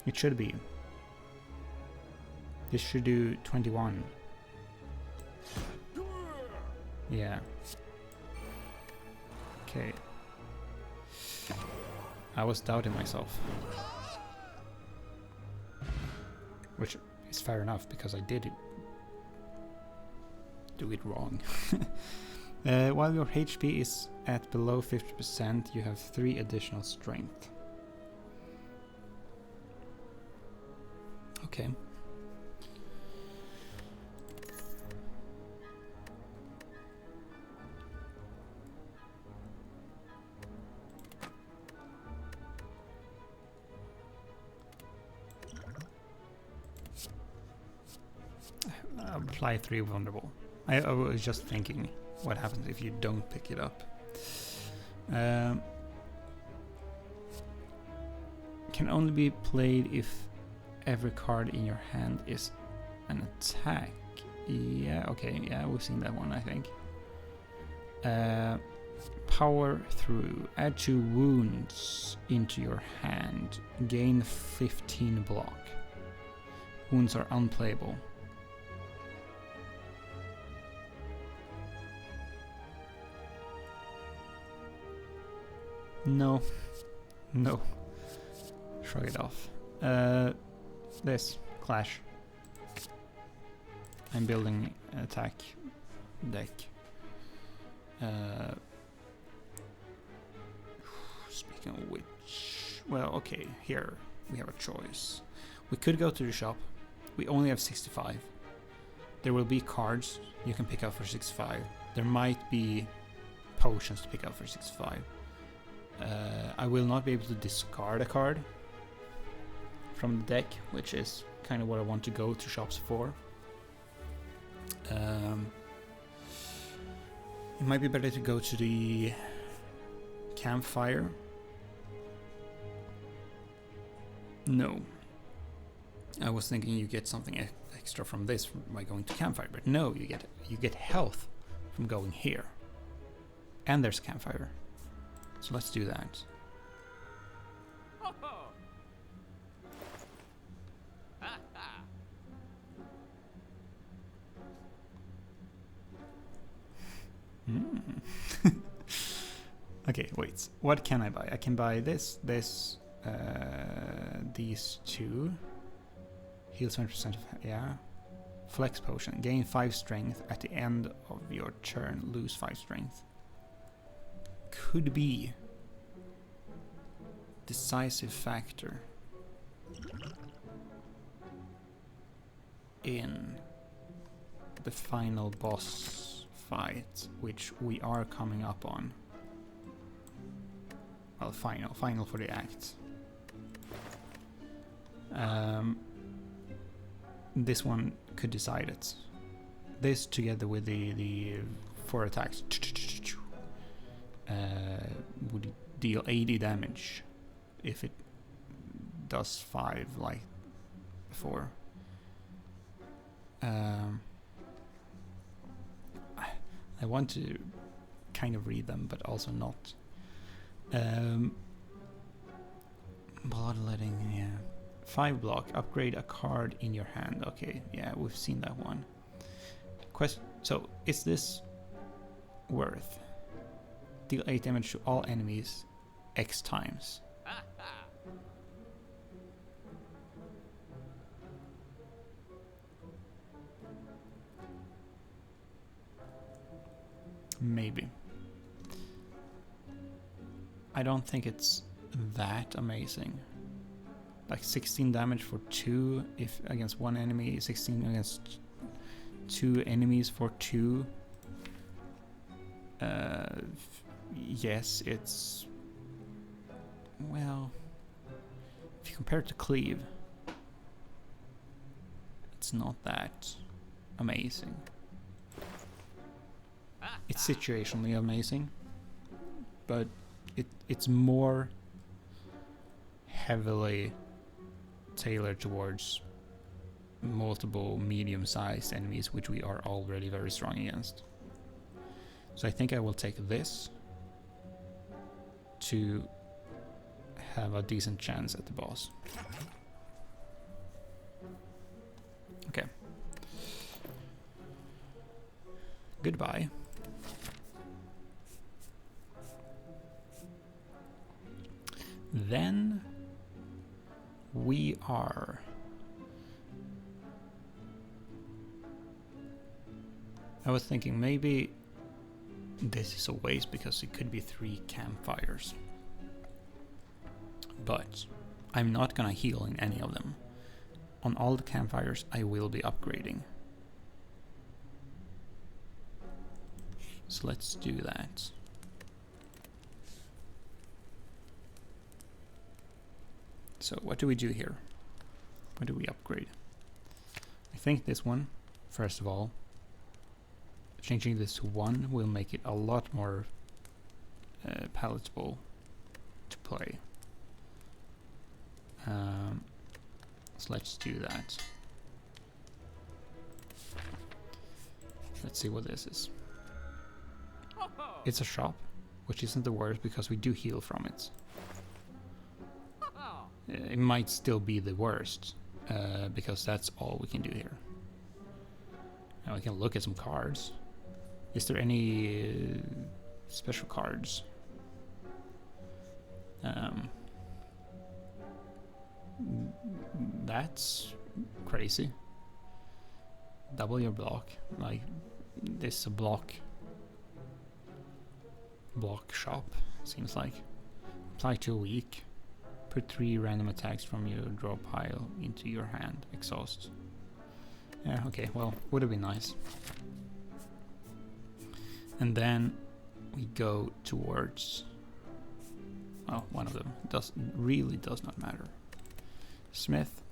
It should be. This should do 21. Yeah. Okay. I was doubting myself. Which is fair enough, because I did do it wrong. While your HP is at below 50%, you have 3 additional strength. Okay. Apply 3 vulnerable. I was just thinking, what happens if you don't pick it up? Can only be played if every card in your hand is an attack. Yeah, okay, yeah, we've seen that one, I think. Power through. Add 2 wounds into your hand. Gain 15 block. Wounds are unplayable. No. No. Shrug it off. This. Clash. I'm building an attack deck. Speaking of which... Well, okay, here we have a choice. We could go to the shop. We only have 65. There will be cards you can pick up for 65. There might be potions to pick up for 65. I will not be able to discard a card from the deck, which is kind of what I want to go to shops for. It might be better to go to the campfire No. I was thinking you get something extra from this by going to campfire, but no, you get health from going here. And there's a campfire. So let's do that. Okay, wait. What can I buy? I can buy this, these two. Heal 20% of... yeah. Flex potion. Gain 5 strength at the end of your turn. Lose 5 strength. Could be. Decisive factor. In the final boss fight, which we are coming up on. Well, final for the act. This one could decide it. This together with the 4 attacks would deal 80 damage if it does 5 like before. I want to kind of read them, but also not. Bloodletting, yeah. 5 block, upgrade a card in your hand. Okay, yeah, we've seen that one. So, is this worth? Deal 8 damage to all enemies X times. Maybe. I don't think it's that amazing. Like 16 damage for 2 if against 1 enemy, 16 against 2 enemies for 2. Yes, it's... well... if you compare it to Cleave, it's not that amazing. It's situationally amazing, but it's more heavily tailored towards multiple medium-sized enemies, which we are already very strong against. So I think I will take this to have a decent chance at the boss. Okay. Goodbye. Then we are I was thinking maybe this is a waste because it could be 3 campfires. But I'm not gonna heal in any of them. On all the campfires I will be upgrading. So let's do that. So what do we do here? What do we upgrade? I think this one, first of all. Changing this to 1 will make it a lot more palatable to play. So let's do that. Let's see what this is. It's a shop, which isn't the worst because we do heal from it. It might still be the worst, because that's all we can do here. Now we can look at some cards. Is there any special cards? That's crazy. Double your block. Like, this is a block shop, seems like. Apply to a week. Put 3 random attacks from your draw pile into your hand. Exhaust. Yeah, okay, well, would have been nice. And then we go towards... well, one of them really does not matter. Smith.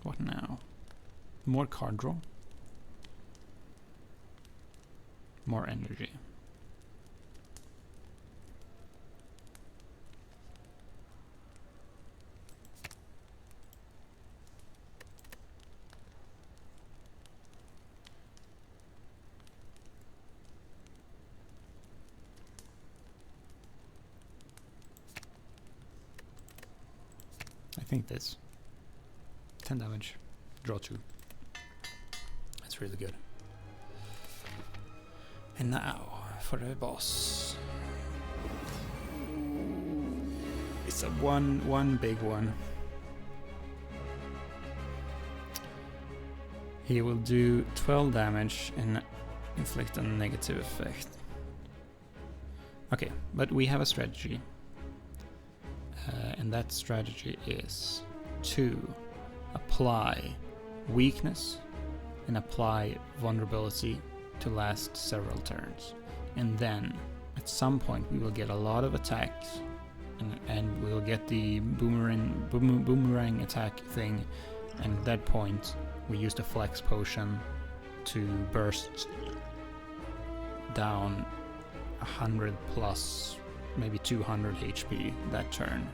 What now? More card draw. More energy. think this. 10 damage. Draw 2. That's really good. And now for the boss. It's a one big one. He will do 12 damage and inflict a negative effect. Okay, but we have a strategy. And that strategy is to apply weakness and apply vulnerability to last several turns. And then at some point we will get a lot of attacks and we'll get the boomerang attack thing, and at that point we use the flex potion to burst down 100 plus maybe 200 HP that turn.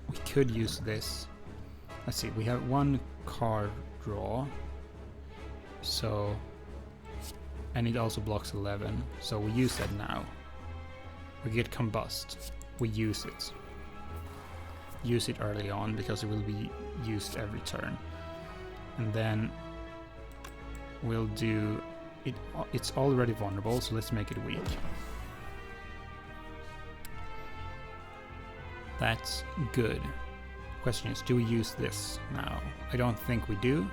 We could use this. Let's see, we have one card draw, so, and it also blocks 11, so we use that now. We get combust, we use it. Use it early on because it will be used every turn. And then we'll do it. It's already vulnerable, so let's make it weak. That's good. Question is, do we use this now? I don't think we do.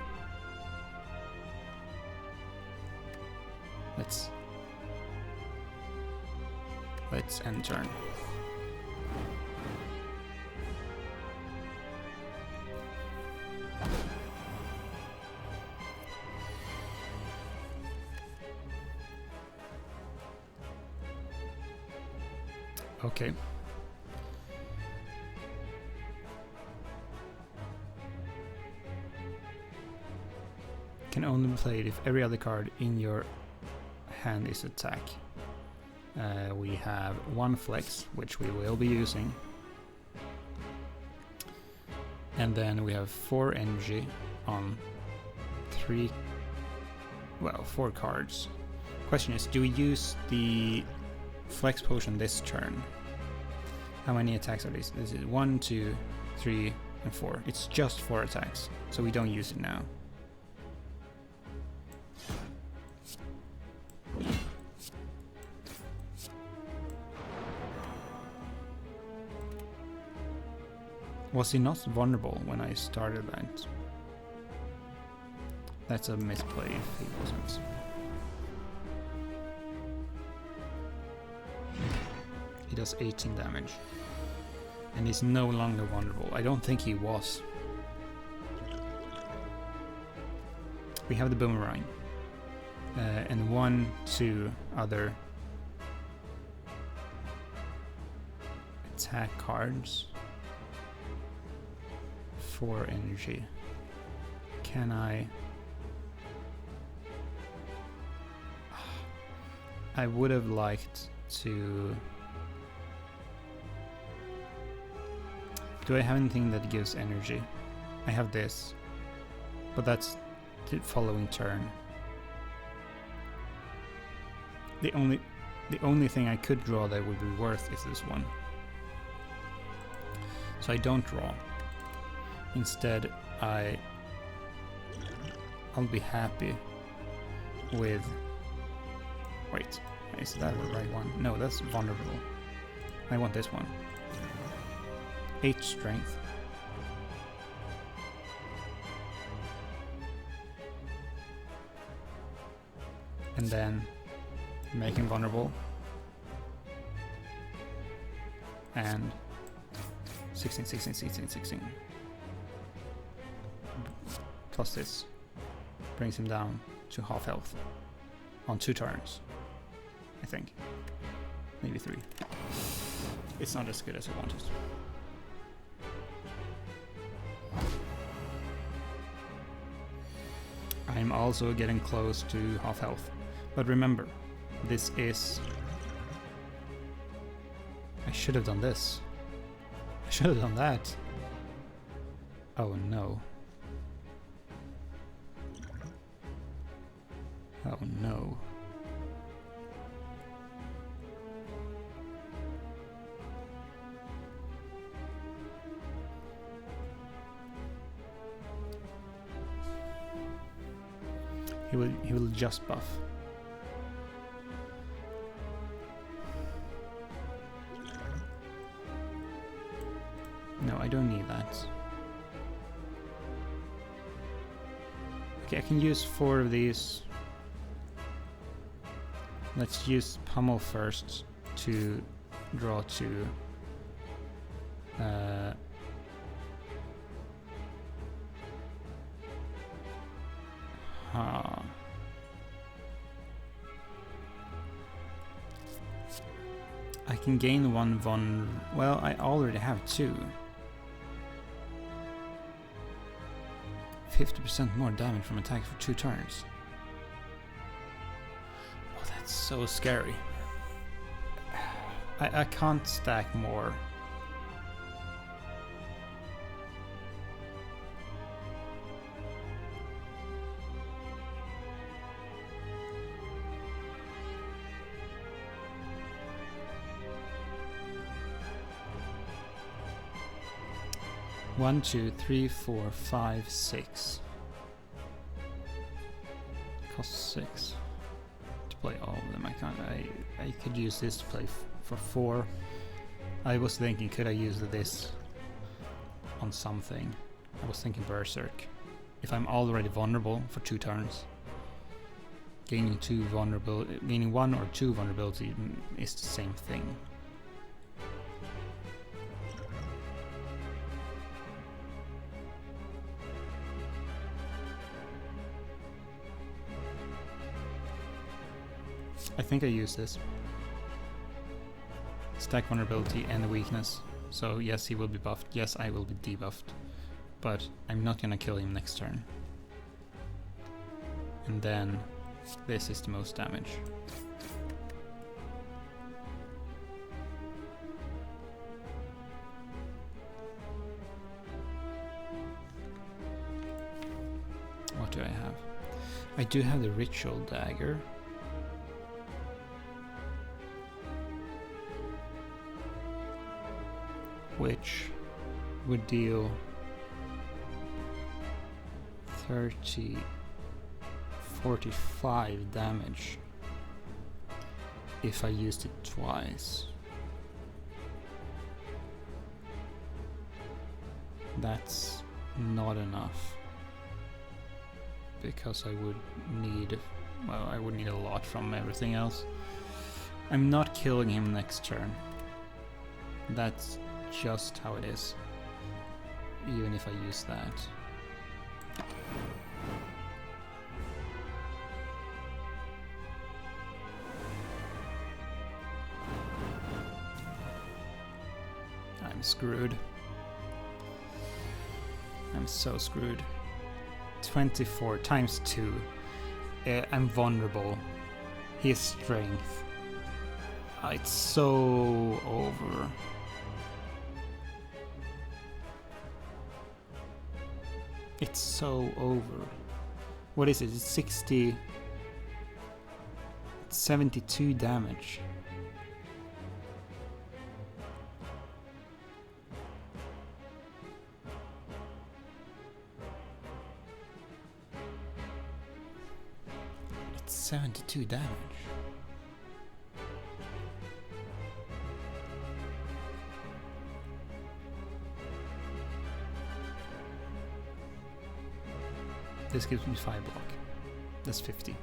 Let's end turn. Okay. Can only be played if every other card in your hand is attack. We have one flex, which we will be using. And then we have 4 energy on 4 cards. Question is, do we use the flex potion this turn? How many attacks are these? This is 1, 2, 3, and 4. It's just 4 attacks, so we don't use it now. Was he not vulnerable when I started that? That's a misplay if he wasn't. He does 18 damage. And he's no longer vulnerable. I don't think he was. We have the boomerang. And 1, 2 other attack cards. 4 energy. Can I would have liked to. Do I have anything that gives energy? I have this, but that's the following turn. The only thing I could draw that would be worth is this one. So I don't draw. Instead, I'll be happy with. Wait, is that the right one? No, that's vulnerable. I want this one. 8 strength. And then make him vulnerable. And 16. Plus this brings him down to half health on 2 turns, I think. Maybe 3. It's not as good as I wanted. I'm also getting close to half health. But remember, this is... I should have done this. I should have done that. Oh no. Oh no. He will just buff. No, I don't need that. Okay, I can use 4 of these. Let's use Pummel first to draw 2. I can gain 1 well, I already have 2. 50% more damage from attack for 2 turns. Oh, that's so scary. I can't stack more. One, 2, 3, 4, 5, 6. Costs 6 to play all of them. I could use this to play for 4. I was thinking, could I use this on something? I was thinking Berserk. If I'm already vulnerable for 2 turns, gaining 1 or 2 vulnerability is the same thing. I think I use this. Stack vulnerability and weakness. So yes, he will be buffed. Yes, I will be debuffed. But I'm not gonna kill him next turn. And then this is the most damage. What do I have? I do have the Ritual Dagger. Which would deal 45 damage if I used it twice. That's not enough because I would need, well, I would need a lot from everything else. I'm not killing him next turn. That's just how it is, even if I use that. I'm screwed. I'm so screwed. 24 times 2. I'm vulnerable. He has strength. It's so over. It's so over. What is it? It's 60... It's 72 damage. It's 72 damage. This gives me 5 block. That's 50.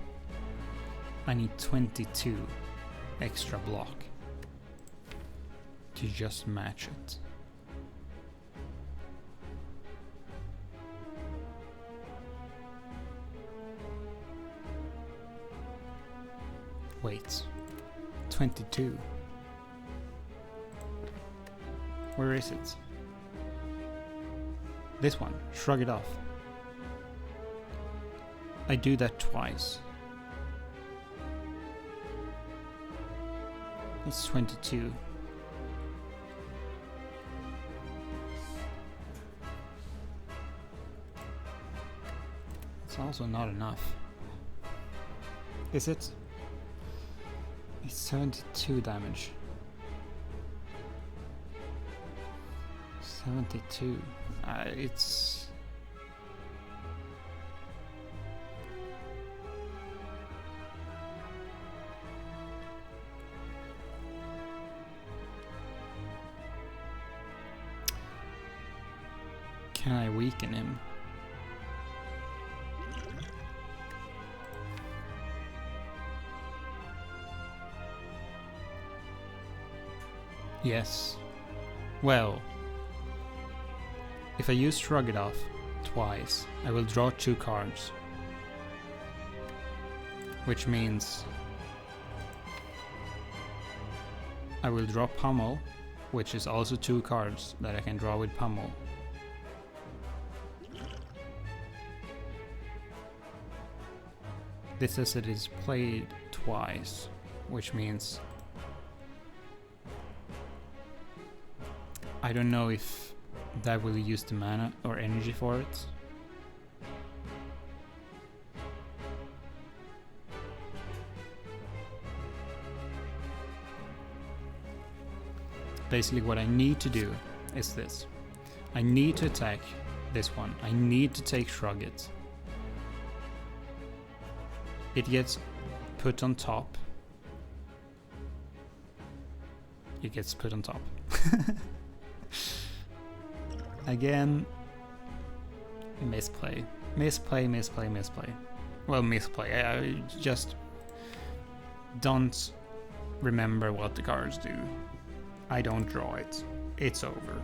I need 22 extra block to just match it. Wait. 22. Where is it? This one. Shrug it off. I do that twice. That's 22. It's also not enough. Is it? It's 72 damage. 72. Can I weaken him? Yes. Well, if I use Shrug It Off twice, I will draw 2 cards. Which means I will draw Pummel, which is also 2 cards that I can draw with Pummel. This says it is played twice, which means I don't know if that will use the mana or energy for it. Basically what I need to do is this. I need to attack this one. I need to take Shrug It. It gets put on top. It gets put on top. Again, misplay. Misplay. Well, misplay. I just don't remember what the cards do. I don't draw it. It's over.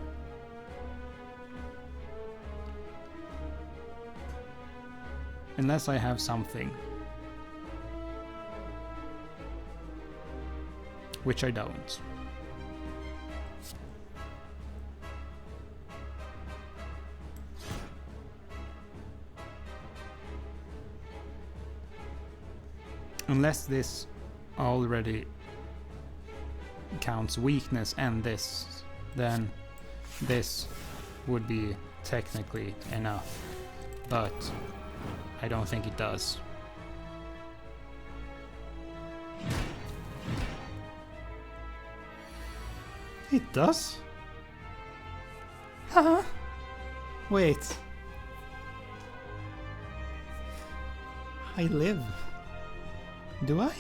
Unless I have something. Which I don't. Unless this already counts weakness and this, then this would be technically enough, but I don't think it does. It does? Huh? Wait. I live. Do I?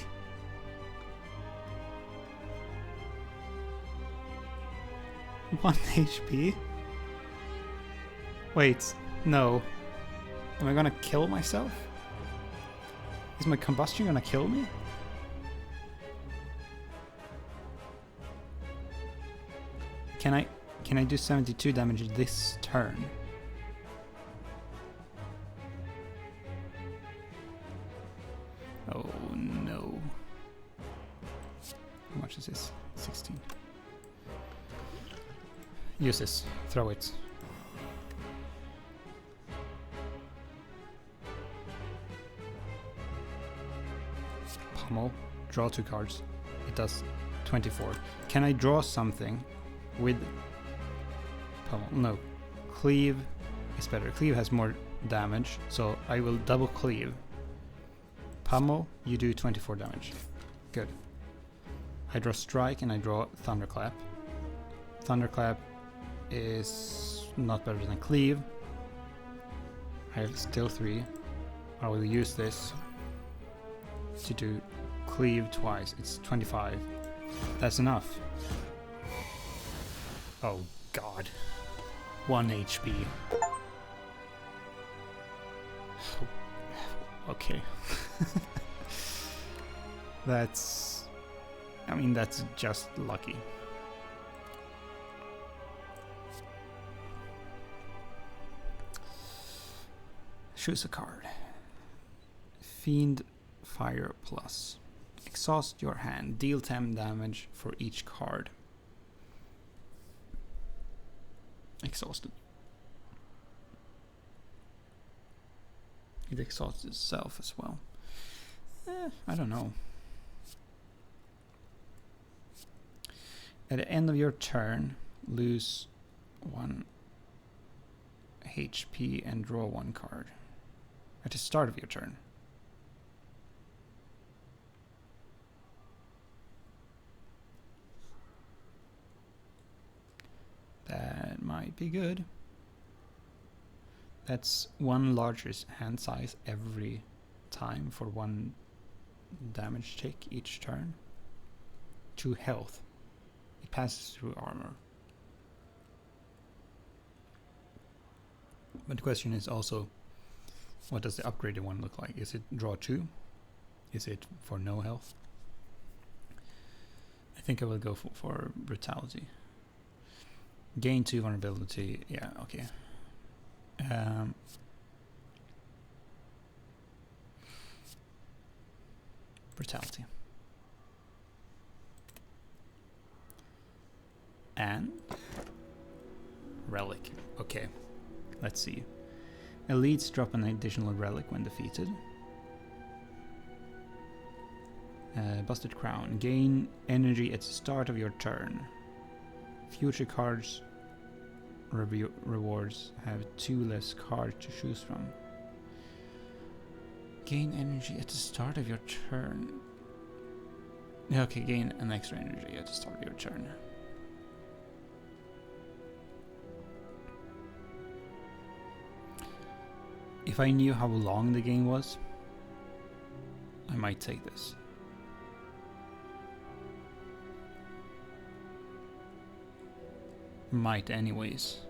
One HP? Wait, no. Am I gonna kill myself? Is my combustion gonna kill me? Can I do 72 damage this turn? Oh no. How much is this? 16. Use this. Throw it. Pummel. Draw 2 cards. It does 24. Can I draw something with Pummel? No. Cleave is better. Cleave has more damage, so I will double cleave. Pummel, you do 24 damage. Good. I draw Strike and I draw Thunderclap. Thunderclap is not better than Cleave. I have still 3. I will use this to do Cleave twice. It's 25. That's enough. Oh god. 1 HP. Okay. That's... I mean, that's just lucky. Choose a card. Fiend Fire Plus. Exhaust your hand. Deal 10 damage for each card. Exhausted. It exhausts itself as well. I don't know. At the end of your turn, lose 1 HP and draw 1 card. At the start of your turn. That might be good. That's 1 larger hand size every time for 1 damage tick each turn. 2 health. It passes through armor. But the question is also, what does the upgraded one look like? Is it draw 2? Is it for no health? I think I will go for brutality. Gain 2 vulnerability. Yeah, okay. Brutality. And relic. Okay, let's see. Elites drop an additional relic when defeated. Busted Crown. Gain energy at the start of your turn. Future cards rewards have 2 less cards to choose from. Gain energy at the start of your turn. Okay, gain an extra energy at the start of your turn. If I knew how long the game was, I might take this. Might anyways.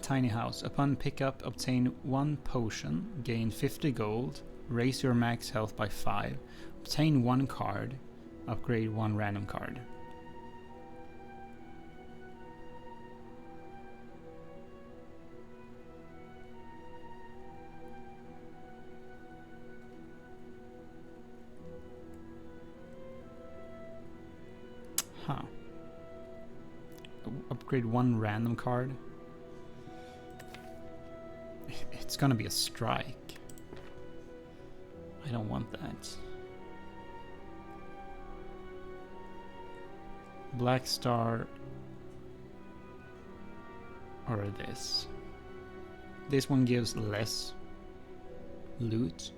Tiny house. Upon pickup, obtain 1 potion, gain 50 gold, raise your max health by 5, obtain 1 card, upgrade 1 random card. Huh. Upgrade 1 random card. It's gonna be a strike. I don't want that. Black Star or this. This one gives less loot,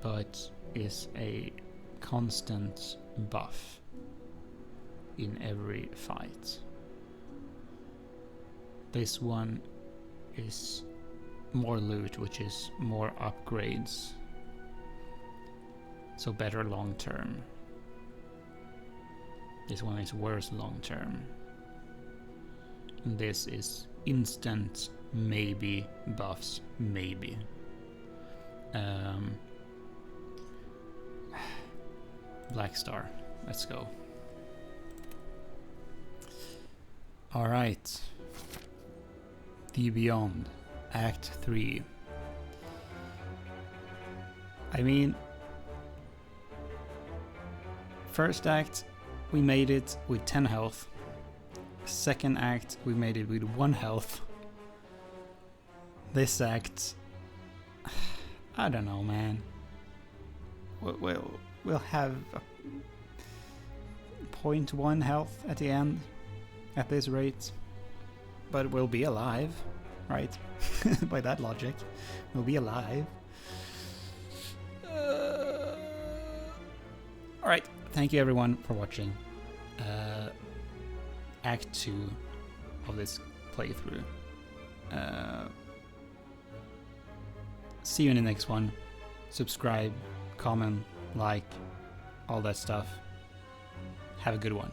but is a constant buff in every fight. This one is more loot, which is more upgrades, so better long term. This one is worse long term. And this is instant maybe buffs, maybe. Black Star, let's go. Alright. The Beyond, Act 3. I mean, first act, we made it with 10 health. Second act, we made it with 1 health. This act, I don't know, man. We'll have a 0.1 health at the end, at this rate. But we'll be alive, right? By that logic, we'll be alive. Alright, thank you everyone for watching Act 2 of this playthrough. See you in the next one. Subscribe, comment, like, all that stuff. Have a good one.